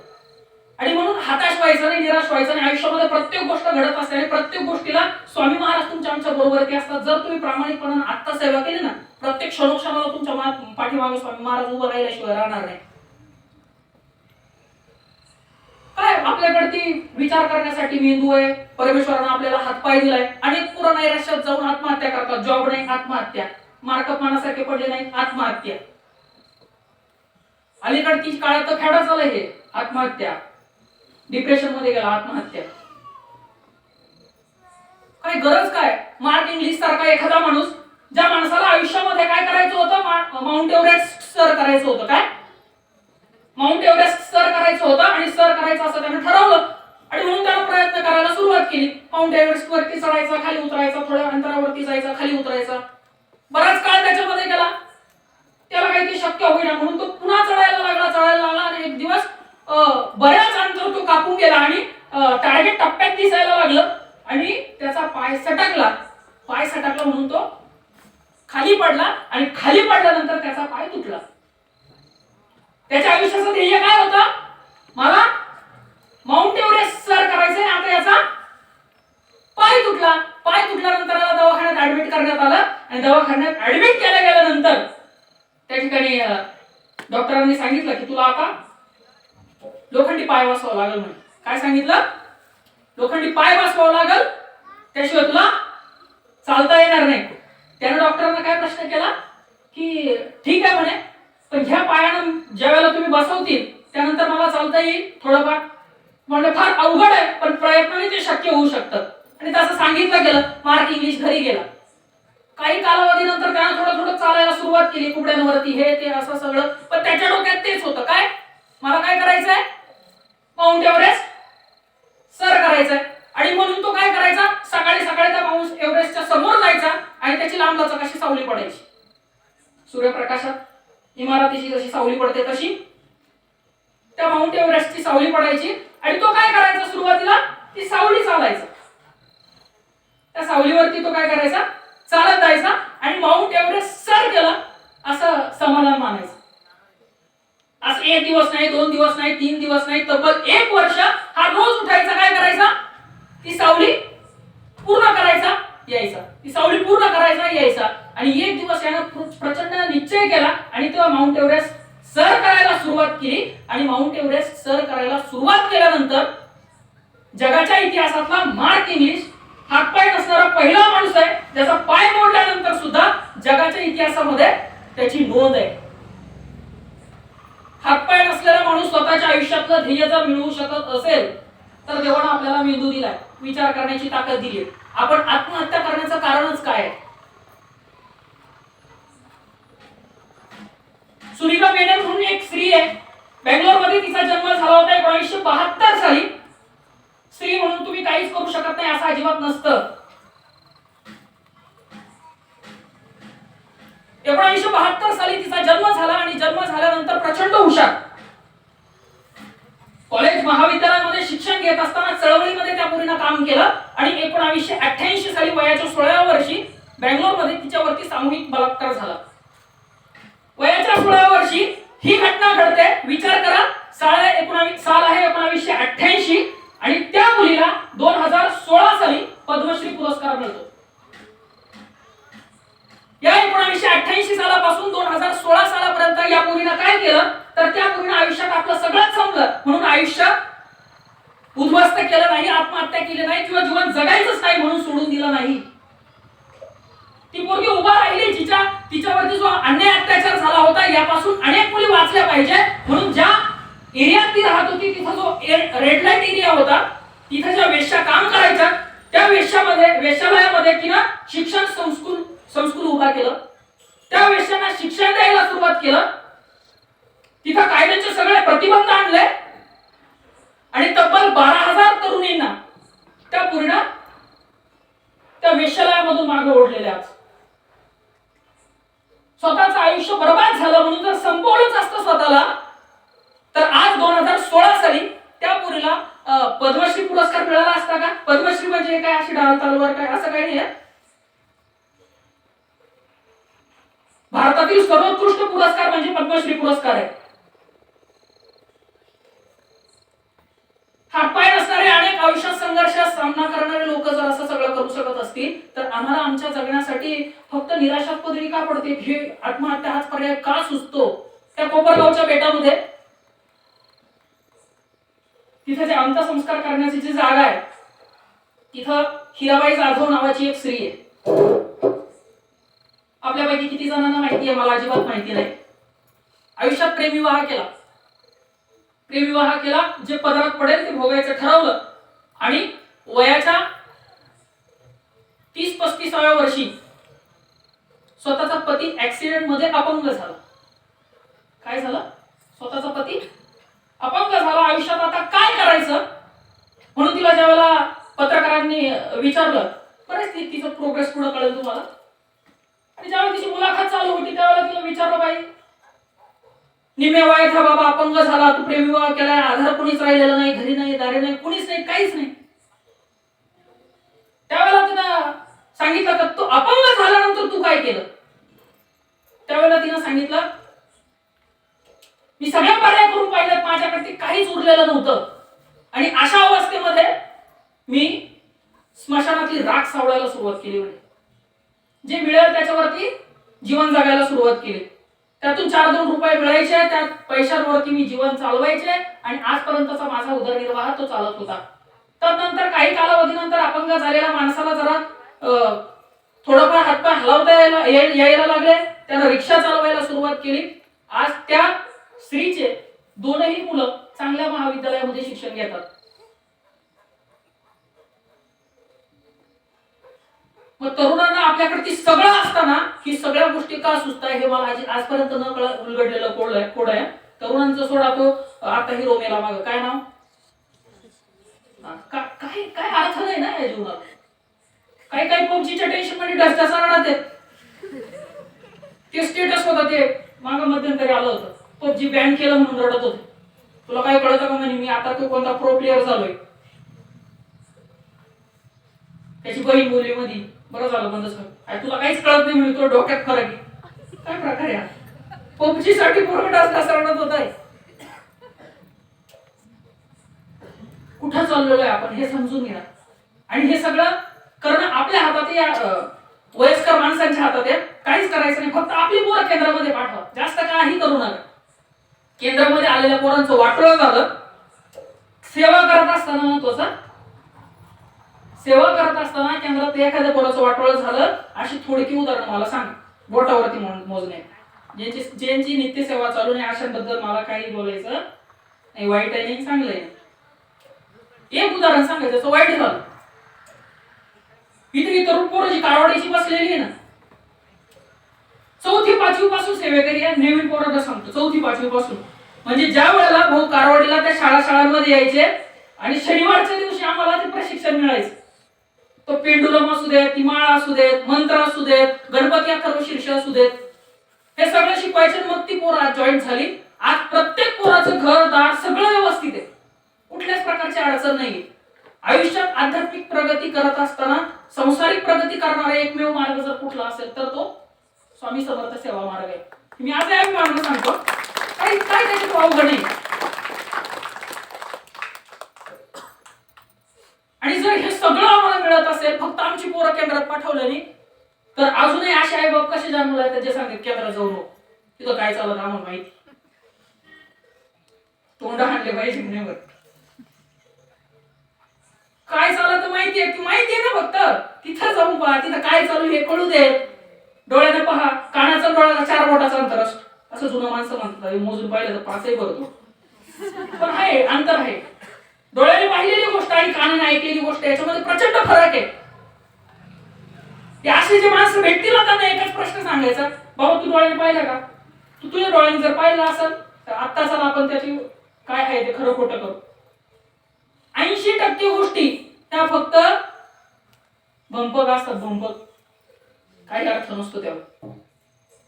आणि म्हणून हताश व्हायचं नाही, निराश व्हायचं नाही. आयुष्यामध्ये प्रत्येक गोष्ट घडत असते आणि प्रत्येक गोष्टीला स्वामी महाराज तुमच्या आमच्या बरोबरती असतात. जर तुम्ही प्रामाणिकपणाने आत्ता सेवा केली ना, प्रत्येक क्षणोक्षणाला तुमच्या पाठीमागे स्वामी महाराज उभं राहिल्याशिवाय राहणार नाही. काय आपल्याकडे ती विचार करण्यासाठी मेंदू आहे. परमेश्वरानं आपल्याला हातपाय दिलाय. अनेक पुरा नैराश्यात जाऊन आत्महत्या करतात. जॉब नाही, आत्महत्या. मार्कअप मनासारखे पडले नाही, आत्महत्या. अलीकडची काळात तर खेळा चालू हे आत्महत्या. डिप्रेशन मध्ये गेला, आत्महत्या. काय गरज काय? मार्क इंग्लिश सारखा एखादा माणूस, ज्या माणसाला आयुष्यामध्ये काय करायचं होतं, माउंट एव्हरेस्ट सर करायचं होतं. काय माउंट एव्हरेस्ट सर करायचं होतं आणि सर करायचं असं त्याने ठरवलं आणि म्हणून त्याने प्रयत्न करायला सुरुवात केली. माउंट एव्हरेस्ट वरती चढायचा, खाली उतरायचा, थोड्या अंतरावरती जायचा, खाली उतरायचा. बराच काळ त्याच्यामध्ये गेला. त्याला काही ते शक्य होईना म्हणून तो पुन्हा चढायला लागला आणि एक दिवस बऱ्याच अंतर तो कापून गेला आणि टार्गेट टप्प्यात दिसायला लागलं आणि त्याचा पाय सटकला. पाय सटकला म्हणून तो खाली पडला आणि खाली पडल्यानंतर त्याचा पाय तुटला. त्याच्या आयुष्याचं ध्येय काय होतं? मला माउंट एव्हरेस्ट सर करायचंय. आता याचा पाय तुटला. पाय तुटल्यानंतर त्याला दवाखान्यात ऍडमिट करण्यात आलं आणि दवाखान्यात ऍडमिट केल्या गेल्यानंतर त्या ठिकाणी डॉक्टरांनी सांगितलं की तुला आता लोखंडी पाय बसवावा लागेल. म्हणून काय सांगितलं? लोखंडी पाय बसवावा लागेल, त्याशिवाय तुला चालता येणार नाही. त्याने डॉक्टरांना काय प्रश्न केला की ठीक आहे म्हणे, पण ह्या पायानं ज्या वेळेला तुम्ही बसवतील त्यानंतर मला चालता येईल थोडंफार. म्हणजे फार अवघड आहे पण प्रयत्नाने ते शक्य होऊ शकतं. आणि तसं सांगितलं गेलं. मार्क इंग्लिश घरी गेला. काही कालावधीनंतर त्याने थोडं थोडं चालायला सुरुवात केली, कुबड्यांवरती हे ते असं सगळं. पण त्याच्या डोक्यात तेच होतं, काय मला काय करायचंय? माउंट एव्हरेस्ट सर करायचंय. आणि म्हणून तो काय करायचा? सकाळी सकाळी त्या माउंट एव्हरेस्टच्या समोर जायचा आणि त्याची लांब लचक अशी सावली पडायची. सूर्यप्रकाशात इमारतीची जशी सावली पडते तशी त्या माउंट एव्हरेस्टची सावली पडायची आणि तो काय करायचा? सुरुवातीला ती सावली चालायचा. त्या सावलीवरती तो काय करायचा? चालत जायचा आणि माउंट एव्हरेस्ट सर केला असं समाधान मानायचं. असं 1 दिवस नाही, 2 दिवस नाही, 3 दिवस नाही, तब्बल 1 वर्ष हा रोज उठायचा. काय करायचा? ती सावली पूर्ण करायचा, यायचा. ती सावली पूर्ण करायचा, यायचा. आणि 1 दिवस यानं प्रचंड निश्चय केला आणि तेव्हा माउंट एव्हरेस्ट सर करायला सुरुवात केली. आणि माउंट एव्हरेस्ट सर करायला सुरुवात केल्यानंतर जगाच्या इतिहासातला मार्क इंग्लिश हातपाय नसणारा पहिला माणूस आहे ज्याचा पाय मोडल्यानंतर सुद्धा जगाच्या इतिहासामध्ये त्याची नोंद आहे. हातपाय नसलेला माणूस स्वतःच्या आयुष्यातलं ध्येय जर मिळवू शकत असेल तर देवाने आपल्याला मेंदू दिलाय, विचार करण्याची ताकद दिली. आपण आत्महत्या करण्याचं कारणच काय आहे? सुनीता मेनन म्हणून एक स्त्री आहे. बेंगलोरमध्ये तिचा जन्म झाला होता 1972 साली. स्त्री म्हणून तुम्ही काहीच करू शकत नाही असं अजिबात नसतं. 1972 साली तिचा जन्म झाला आणि जन्म झाल्यानंतर प्रचंड हुशार. कॉलेज महाविद्यालयामध्ये शिक्षण घेत असताना चळवळीमध्ये त्या मुलीनं काम केलं आणि 1988 साली वयाच्या 16व्या वर्षी बँगलोरमध्ये तिच्यावरती सामूहिक बलात्कार झाला. वयाच्या 16व्या वर्षी ही घटना घडते. विचार करा, साल आहे 1988 आणि त्या मुलीला 2016 साली पद्मश्री पुरस्कार मिळतो. या 1988 सालापासून 2016 सालापर्यंत या मुलीनं काय केलं तर त्या मुलीनं आयुष्यात आपलं सगळंच संपलं म्हणून आयुष्य उद्ध्वस्त केलं नाही, आत्महत्या केली नाही किंवा जीवन जगायचंच नाही म्हणून सोडून दिलं नाही. ती पोरगी उभा राहिली, तिच्यावरती जो अन्याय अत्याचार झाला होता यापासून अनेक मुली वाचल्या पाहिजे म्हणून ज्या एरियात ती राहत होती तिथं जो रेड लाईट एरिया होता तिथं ज्या वेश्या काम करायच्या त्या वेश्यालयामध्ये तिनं शिक्षण संस्कुल उभा केलं. त्या वेश्यांना शिक्षण द्यायला सुरुवात केलं. तिथं कायद्याचे सगळे प्रतिबंध आणले आणि तब्बल 12,000 तरुणींना त्या पूर्ण त्या वेश्यालयामधून मागे ओढलेल्या. स्वतःचं आयुष्य बर्बाद झालं म्हणून जर संपवलंच असतं स्वतःला तर आज 2016 साली त्या मुलीला पद्मश्री पुरस्कार मिळाला असता का? पद्मश्री म्हणजे काय अशी ढाल तलवार काय असं काही नाही. भारतातील सर्वोत्कृष्ट पुरस्कार म्हणजे पद्मश्री पुरस्कार आहे. हातपाय नसणारे अनेक आयुष्यात संघर्षात सामना करणारे लोक जर असं सगळं करू शकत असतील तर आम्हाला आमच्या जगण्यासाठी फक्त निराशात पदरी का पडते? हे आत्महत्या हाच पर्याय का सुचतो? त्या कोपरगावच्या बेटामध्ये तिथे जे अंत्यसंस्कार करण्याची जी जागा आहे तिथं हिराबाई जाधव नावाची एक स्त्री आहे. आपल्यापैकी किती जणांना माहिती आहे? मला अजिबात माहिती नाही. आयुष्यात प्रेमविवाह केला, जे पदरात पडेल ते भोगायचं ठरवलं आणि वयाच्या 30-35व्या वर्षी स्वतःचा पती ऍक्सिडेंट मध्ये अपंग झाला. काय झालं? स्वतःचा पती अपंग झाला. आयुष्यात आता काय करायचं म्हणून तिला ज्यावेळेला पत्रकारांनी विचारलं, परिस्थितीचं प्रोग्रेस पुढे कळेल तुम्हाला, आणि ज्यावेळी तिची मुलाखत चालू होती त्यावेळेला तिला विचारलं, बाई निम्म्या वयात हा बाबा अपंग झाला, तू प्रेमविवाह केलाय, आधार कोणीच राहिलेला नाही, घरी नाही, दारे नाही, कोणीच नाही, काहीच नाही. त्यावेळेला तिनं सांगितलं का तू अपंग झाल्यानंतर तू काय केलं? त्यावेळेला तिनं सांगितलं, मी सगळ्या पर्याय करून पाहिलं, माझ्याकडे काहीच उरलेलं नव्हतं आणि अशा अवस्थेमध्ये मी स्मशानातली राख सावळायला सुरुवात केली. जे मिळेल त्याच्यावरती जीवन जगायला सुरुवात केली. त्यातून 4-2 रुपये मिळायचे, त्या पैशांवरती मी जीवन चालवायचे आणि आजपर्यंतचा माझा उदरनिर्वाह तो चालत होता. त्यानंतर काही कालावधीनंतर अपंग झालेल्या माणसाला जरा थोडंफार हातपाय हलवता यायला लागले. त्यानं रिक्षा चालवायला सुरुवात केली. आज त्या स्त्रीचे 2ही मुलं चांगल्या महाविद्यालयामध्ये शिक्षण घेतात. मग तरुणांना आपल्याकडे सगळं असताना ही सगळ्या गोष्टी का सुचताय हे मला आजपर्यंत न उलगडलेलं कोड आहे. तरुणांचं सोडा, तो आता हिरो मेला माग काय नाव, काय काय अर्थ नाही ना या जीवनात. काही पबजीच्या टेन्शन मध्ये ढसढसा रडत. ते स्टेटस होता, ते माग मध्यंतरी आलं होतं, पबजी बॅन केलं म्हणून रडत होते. तुला काय कळतं का म्हणे, मी आता तो कोणता प्रो प्लेअर झालोय. त्याची बहीण बोलली मध्ये, बरं झालं बंदच कर, तुला काहीच कळत नाही म्हणे, तुला डोक्यात फरक आहे. काय प्रकार आहे? पबजी साठी पूर्ण ढसढसा रडत होत आहे. कुठं चाललेलो आहे आपण हे समजून घ्या. आणि हे सगळं करणं आपल्या हातात, या वयस्कर माणसांच्या हातात आहे. काहीच करायचं नाही, फक्त आपली पोरं केंद्रामध्ये पाठवा, जास्त काही करू नका. केंद्रामध्ये आलेल्या पोरांचं वाटोळं झालं. सेवा करत असताना महत्वाचं, सेवा करत असताना केंद्रात एखाद्या पोराचं वाटोळं झालं, अशी थोडकी उदाहरणं मला सांग, बोटावरती मोजणे. ज्यांची नित्य सेवा चालू नाही अशांबद्दल मला काही बोलायचं नाही, वाईट आहे नाही, चांगलं आहे. एक उदाहरण सांगायचं, त्याचं वाईट झालं. इथे तरुण पोरं जी कारवाडीची बसलेली आहे ना, 4थी-5वी पासून सेवेकरी आहे. नवीन पोरांना सांगतो 4थी-5वी पासून, म्हणजे ज्या वेळेला भाऊ कारवाडीला त्या शाळांमध्ये यायचे आणि शनिवारच्या दिवशी आम्हाला ते प्रशिक्षण मिळायचं. तो पेंडुलम असू देत, ती माळ असू देत, मंत्र असू देत, गणपती अथर्व शीर्ष असू देत, हे सगळं शिकवायचे. मग ती पोरं आज जॉईन झाली. आज प्रत्येक पोराचं घरदार सगळं व्यवस्थित आहे, कुठल्याच प्रकारची अडचण नाही. आयुष्यात आध्यात्मिक प्रगती करत असताना संसारिक प्रगती करणारा एकमेव मार्ग जर कुठला असेल तर तो स्वामी समर्थ सेवा मार्ग आहे. मी आज या मार्ग सांगतो, काय काय त्याच्यात अवघड नाही. आणि जर हे सगळं आम्हाला मिळत असेल, फक्त आमची पोरं केंद्रात पाठवलं नाही, तर अजूनही असे आई बाप कसे जाणून आहेत जे सांगतात केंद्रात जाऊ नको, तिथं काय चालत आम्हाला माहिती. तोंड हाणले पाहिजे नाही बरं, काय चालत माहितीये, ती माहिती आहे ना, फक्त तिथं जाऊन पहा, तिथं काय चालू हे कळू दे. डोळ्याने पहा, कानाचा डोळ्याचा 4 बोटाचा अंतर असतं असं जुनं माणसं म्हणतात. मोजून पाहिलं तर 5ही भरतो, पण आहे अंतर आहे. डोळ्याने पाहिलेली गोष्ट आणि कानाने ऐकलेली गोष्ट याच्यामध्ये प्रचंड फरक आहे. असे जे माणसं भेटतील ना त्यांना एकच प्रश्न सांगायचा, बाबा तू डोळ्याने पाहिलं का? तू तुझ्या डोळ्याने जर पाहिलं असेल तर आता चला आपण त्याची काय आहे ते खरं खोटं करू. 80% गोष्टी त्या फक्त भंपक असतात, भंपक, काही अर्थ नसतो त्यावर.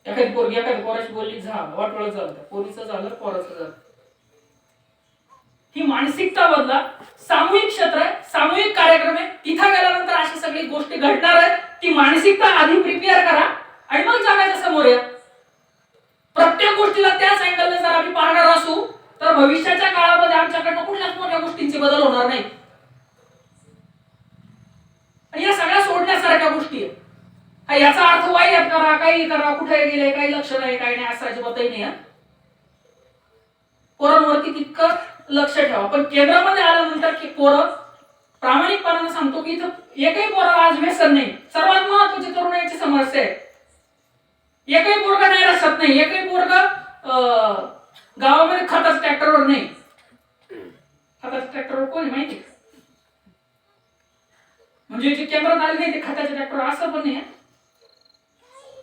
एखादी पोराची बोलली झालं, वाटोळं झालं, पोरीचं झालं, पोराचं झालं. ही मानसिकता बदला. सामूहिक क्षेत्र आहे, सामूहिक कार्यक्रम आहे, तिथं गेल्यानंतर अशा सगळी गोष्टी घडणार आहेत. ती मानसिकता आधी प्रिपेअर करा आणि मग जगाच्या समोर या. प्रत्येक गोष्टीला त्याच अँगलने जर आम्ही पाहणार असू तर भविष्याच्या काळामध्ये आमच्याकडनं कुठल्याच मोठ्या गोष्टींचे बदल होणार नाही. आणि या सगळ्या सोडण्यासारख्या गोष्टी आहेत. याचा अर्थ वाईट करा, काही करा, कुठे गेले, काही लक्ष नाही, काही नाही, असं अजिबातही नाही. पोरांवरती तितकं लक्ष ठेवा. पण केंद्रामध्ये आल्यानंतर की पोरं प्रामाणिकपणाने सांगतो की इथं एकही पोराला आज व्यसन नाही. सर्वात महत्वाची तरुणाईची समस्या आहे, एकही पोरगा नाही रस्त्यात नाही, एकही पोरगा गावामध्ये खताच ट्रॅक्टरवर नाही. खताच ट्रॅक्टरवर कोण माहिती, म्हणजे जे केंद्रात आले नाही ते खताच्या ट्रॅक्टरवर असं पण नाही.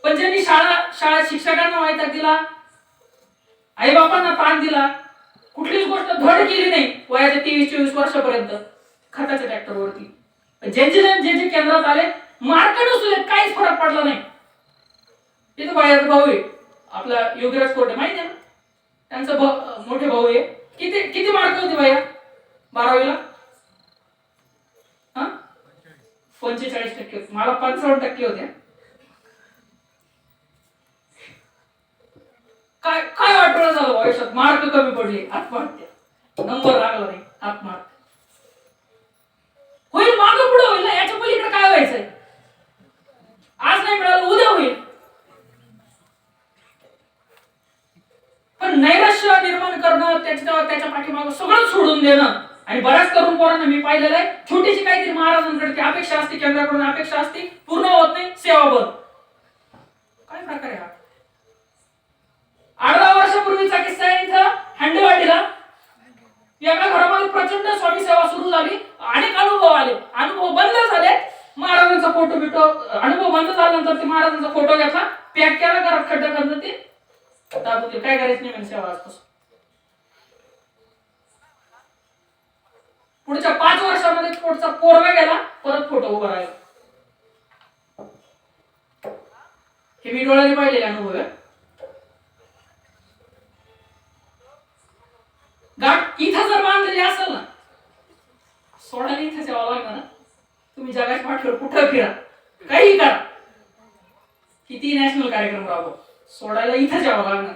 पण ज्यांनी शाळा शिक्षकांना वैताग दिला, आई बापांना ताण दिला, कुठलीच गोष्ट धड केली नाही वयाच्या 23-24 वर्षापर्यंत खताच्या ट्रॅक्टरवरती, जे केंद्रात आले मार्क नसले काहीच फरक पडला नाही. तिथे बायाचा भाऊ आहे आपला योगीराज कोरडे, माहिती आहे ना, त्यांचा मोठे भाऊ आहे. किती मार्क होते बाया 12वीला? 45% मला 55% होते. काय काय वाटलं झालं आयुष्यात, मार्क कमी पडले, आत्महत्या, नंबर लागला नाही, आत्महत्या. होईल मार्क पुढे होईल ना, याच्या पलीकडे काय व्हायचंय? आज नाही मिळालं उद्या होईल. पण नैराश्य निर्माण करणं, त्याच्या पाठीमागं सगळं सोडून देणं. आणि बऱ्याच तरुण पोरांना मी पाहिलेलं आहे, छोटीशी काहीतरी महाराजांकडे अपेक्षा असते, केंद्राकडून अपेक्षा असते, पूर्ण होत नाही, सेवा बंद. काय प्रकार आहे हा? 18 वर्षापूर्वीचा किस्सा आहे. इथं हंडेवाडीला एका घरामध्ये प्रचंड स्वामी सेवा सुरू झाली, अनेक अनुभव आले, अनुभव बंद झाले. महाराजांचा फोटो बिटो, अनुभव बंद झाल्यानंतर ते महाराजांचा फोटो घेतला, पॅक केला, घरात खड्डा करणं, ते काय करायचं नाही म्हणजे सेवा आजपासून. पुढच्या 5 वर्षामध्ये पुढचा पोरगा गेला, परत फोटो उभा राहिला. हे मी डोळ्याने पाहिलेले अनुभव आहे. गाठ इथं जर बांधलेली असेल ना, सोडायला इथंच यावं लागणार ना. तुम्ही जगाच्या पाठीवर कुठं फिरा, काही करा, किती नॅशनल कार्यक्रम राबवा, सोडायला इथंच यावं लागणार.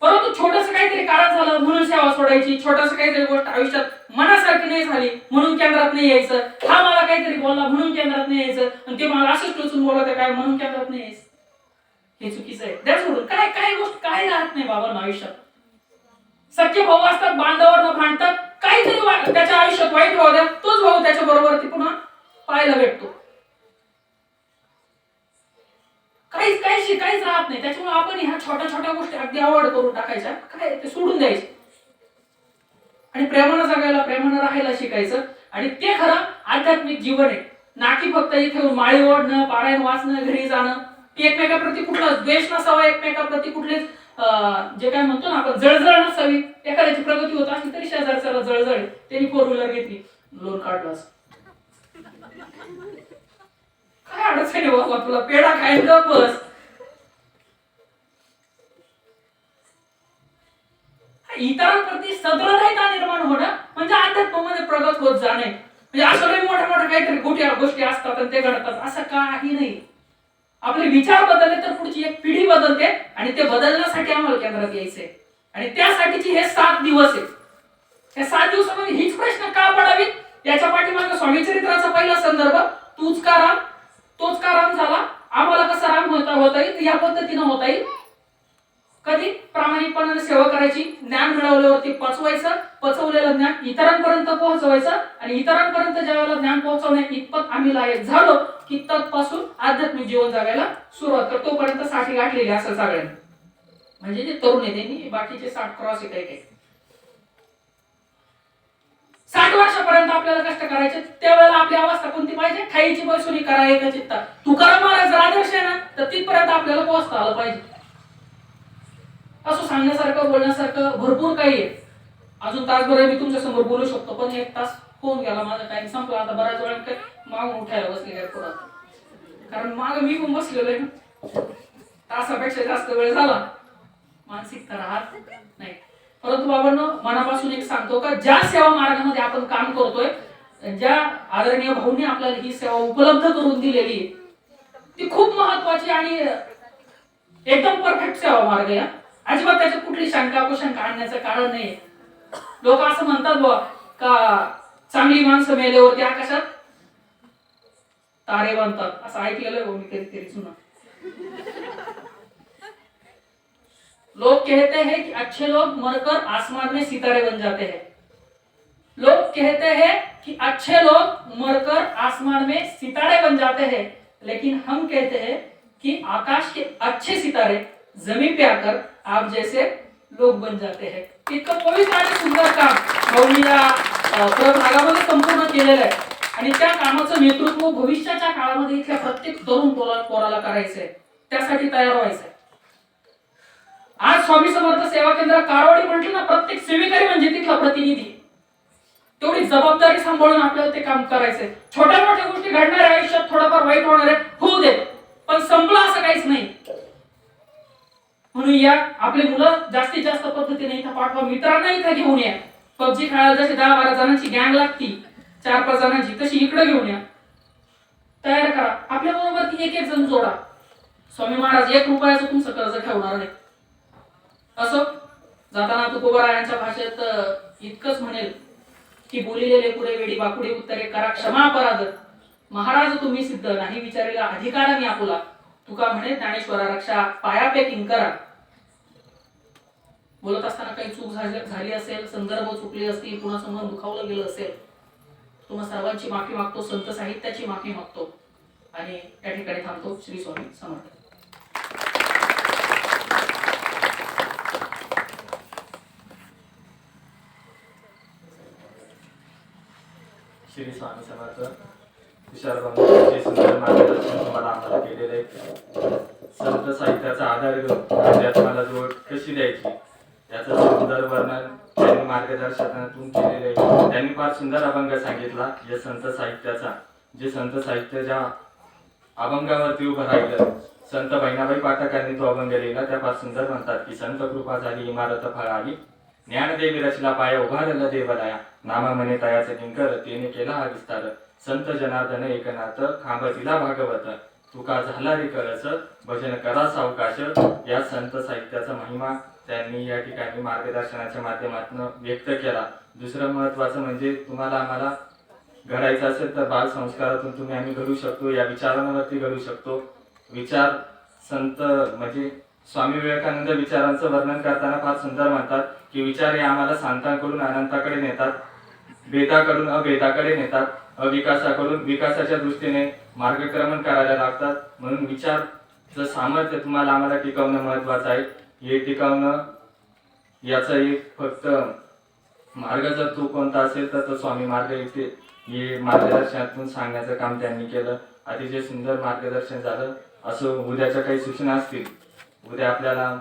परंतु छोटस काहीतरी कारण झालं म्हणून सेवा सोडायची, छोटस काहीतरी गोष्ट आयुष्यात मनासारखी नाही झाली म्हणून केंद्रात नाही यायचं, हा मला काहीतरी बोलला म्हणून केंद्रात नाही यायचं, आणि ते मला असंच टोचून बोलत काय म्हणून केंद्रात नाही यायचं, हे चुकीचं आहे. द्या सोडून. काय गोष्ट काय राहत नाही बाबा आयुष्यात. सख्खे भाऊ असतात, बांधावर भांडतात, काहीतरी त्याच्या आयुष्यात वाईट होऊ द्या, तोच भाऊ त्याच्या बरोबर पुन्हा पाहायला भेटतो. काहीच राहत नाही. त्याच्यामुळे आपण ह्या छोट्या छोट्या गोष्टी अगदी आवड करून टाकायच्या, काय ते सोडून द्यायचे आणि प्रेमानं जगायला, प्रेमानं राहायला शिकायचं. आणि ते खरं आध्यात्मिक जीवन आहे, ना की फक्त इथे माळी ओढणं, पारायण वाचणं, घरी जाणं. एकमेकाप्रती कुठला द्वेष नसावा, एकमेकाप्रती कुठलेच जे काय म्हणतो ना आपण जळजळ नसावी. एखाद्याची प्रगती होत असली तरी शेजारच्याला जळजळ, त्यांनी 4 व्हीलर घेतली, लोन काढलं, काय अडचण आहे बाबा, तुला पेढा खायला बस. इतरांप्रती सद्रढता निर्माण होणं म्हणजे अध्यात्मामध्ये प्रगत होत जाणे. म्हणजे असं काही मोठ्या मोठ्या काहीतरी गोष्टी असतात आणि ते घडतात असं काही नाही. आपले विचार बदलले तर पुढची एक पिढी बदलते आणि ते बदलण्यासाठी आम्हाला केंद्रात यायचंय. आणि त्यासाठीची हे 7 दिवस आहे. या 7 दिवसामध्ये हीच प्रश्न का पडावीत याच्या पाठीमागे स्वामी चरित्राचा पहिला संदर्भ, तूच का राम, तोच का राम झाला, आम्हाला कसा राम होता येईल, या पद्धतीनं होता येईल. कधी प्रामाणिकपणाने सेवा करायची, ज्ञान मिळवल्यावरती पचवायचं, पचवलेलं ज्ञान इतरांपर्यंत पोहोचवायचं आणि इतरांपर्यंत ज्यावेळेला ज्ञान पोहोचवण्या इतपत आम्ही लायक झालो की तत्पासून आध्यात्मिक जीवन जगायला सुरुवात करतो. तोपर्यंत 60 गाठलेली असं सगळ्यांनी, म्हणजे जे तरुण आहे त्यांनी, बाकीचे 60 क्रॉस आहे काही. 60 वर्षापर्यंत आपल्याला कष्ट करायचे, त्यावेळेला आपली अवस्था कोणती पाहिजे, ठाईची बैसुनी करा एका चित्ता. तुकाराम महाराज आदर्श आहे ना, तर तिथपर्यंत आपल्याला पोहोचता आलं पाहिजे. असं सांगण्यासारखं बोलण्यासारखं भरपूर काही आहे. अजून तासभर मी तुमच्या समोर बोलू शकतो, पण 1 तास होऊन गेला, माझा टाइम संपला. आता बऱ्याच वेळा काय मागून उठायला बसले काय पुढं, कारण माग मी पण बसलेलो आहे ना, तासापेक्षा जास्त वेळ झाला, मानसिकता राहत नाही. परंतु बाबांनो, मनापासून एक सांगतो का ज्या सेवा मार्गामध्ये आपण काम करतोय, ज्या आदरणीय भाऊंनी आपल्याला ही सेवा उपलब्ध करून दिलेली आहे, ती खूप महत्वाची आणि एकदम परफेक्ट सेवा मार्ग आहे. अजिबात त्याच्यात कुठली शंका कुशंका आणण्याचं कारण नाही. लोक असं म्हणतात बुवा का चांगली माणसं मेल्यावरती आकाशात तारे बनतात, असं ऐकलेलं आहे मी कधीतरी सुना. लोग कहते हैं कि अच्छे लोग मरकर आसमान में सितारे बन जाते हैं. लोग कहते हैं कि अच्छे लोग मरकर आसमान में सितारे बन जाते हैं, लेकिन हम कहते हैं कि आकाश के अच्छे सितारे जमीन पे आकर आप जैसे लोग बन जाते हैं. इतकं पवित्र आणि सुंदर काम भाऊनी या प्रभागामध्ये संपूर्ण केलेलं आहे आणि त्या कामाचं नेतृत्व भविष्याच्या काळामध्ये इथल्या प्रत्येक तरुण पोराला करायचंय, त्यासाठी तयार व्हायचंय. आज स्वामी समर्थ सेवा केंद्र कारवाडी म्हटलं ना, प्रत्येक सेवेकरी म्हणजे तिथला प्रतिनिधी. तेवढी जबाबदारी सांभाळून आपल्याला ते काम करायचंय. छोट्या मोठ्या गोष्टी घडणार आहे आयुष्यात, थोडंफार वाईट होणार आहे, होऊ दे, पण संपलं असं काहीच नाही. म्हणून या आपले मुलं जास्तीत जास्त पद्धतीने इथं पाठवा, मित्रांना इथं घेऊन या. पबजी खेळायला जशी 10-12 जणांची गँग लागती, 4-5 जणांची, तशी इकडे घेऊन या, तयार करा. आपल्या बरोबर ती एक जण जोडा. स्वामी महाराज 1 रुपयाचं तुमचं कर्ज ठेवणार नाही. असो, जाताना तुकोबारायांच्या भाषेत इतकंच म्हणेल की बोलिलेले पुढे वेडी बाकुडे उत्तरे करा क्षमा अपराध, महाराज तुम्ही सिद्ध नाही विचारेला अधिकाराने आपुला. तुका म्हणे ज्ञानेश्वरा रक्षा पायापे किंकरा. बोलत असताना काही चूक झाली असेल, संदर्भ चुकले असतील, कुणाचं मन दुखावलं गेलं असेल, तुम्हा सर्वांची माफी मागतो, संत साहित्याची माफी मागतो आणि त्या ठिकाणी थांबतो. श्री स्वामी समर्थ. श्री स्वामी समर्थ. तुषारबाबूंचे सुंदर मार्गदर्शन तुम्हाला आम्हाला केलेले आहे. संत साहित्याचा आधार घेऊन अध्यात्माला जोड कशी द्यायची याचं सुंदर वर्णन त्यांनी मार्गदर्शनातून केलेले आहे. त्यांनी फार सुंदर अभंग सांगितला या संत साहित्याचा. जे संत साहित्य ज्या अभंगावरती उभं राहिलं, संत बहिणाबाई पाठकांनी तो अभंग लिहिला, त्या फार सुंदर म्हणतात की संत कृपा झाली इमारत फळाली, ज्ञानदेवी रचला पाया उभारला देवलाया, नामा म्हणे तयाचं किंकर तेने केला हा विस्तार, संत जनार्दन एकनाथ खांब दिला भागवत, तुका झाला रे कळस भजन करा सावकाश. या संत साहित्याचा महिमा त्यांनी या ठिकाणी मार्गदर्शनाच्या माध्यमातून व्यक्त केला. दुसरं महत्वाचं म्हणजे तुम्हाला आम्हाला घडायचं असेल तर बाल संस्कारातून तुम्ही आम्ही घडू शकतो, या विचारांवरती घडू शकतो. विचार संत म्हणजे स्वामी विवेकानंद विचारांचं वर्णन करताना फार सुंदर म्हणतात की विचार हे आम्हाला शांताकडून अनंताकडे नेतात, भेदाकडून अभेदाकडे नेतात, अविकासाकडून विकासाच्या दृष्टीने मार्गक्रमण करायला लागतात. म्हणून विचारचं सामर्थ्य तुम्हाला आम्हाला टिकवणं महत्वाचं आहे. हे टिकवणं याचा एक फक्त मार्ग जर तो कोणता असेल तर तो स्वामी मार्ग इथे हे मार्गदर्शनातून सांगण्याचं काम त्यांनी केलं. अतिशय सुंदर मार्गदर्शन झालं. असं उद्याच्या काही सूचना असतील, उद्या आपल्याला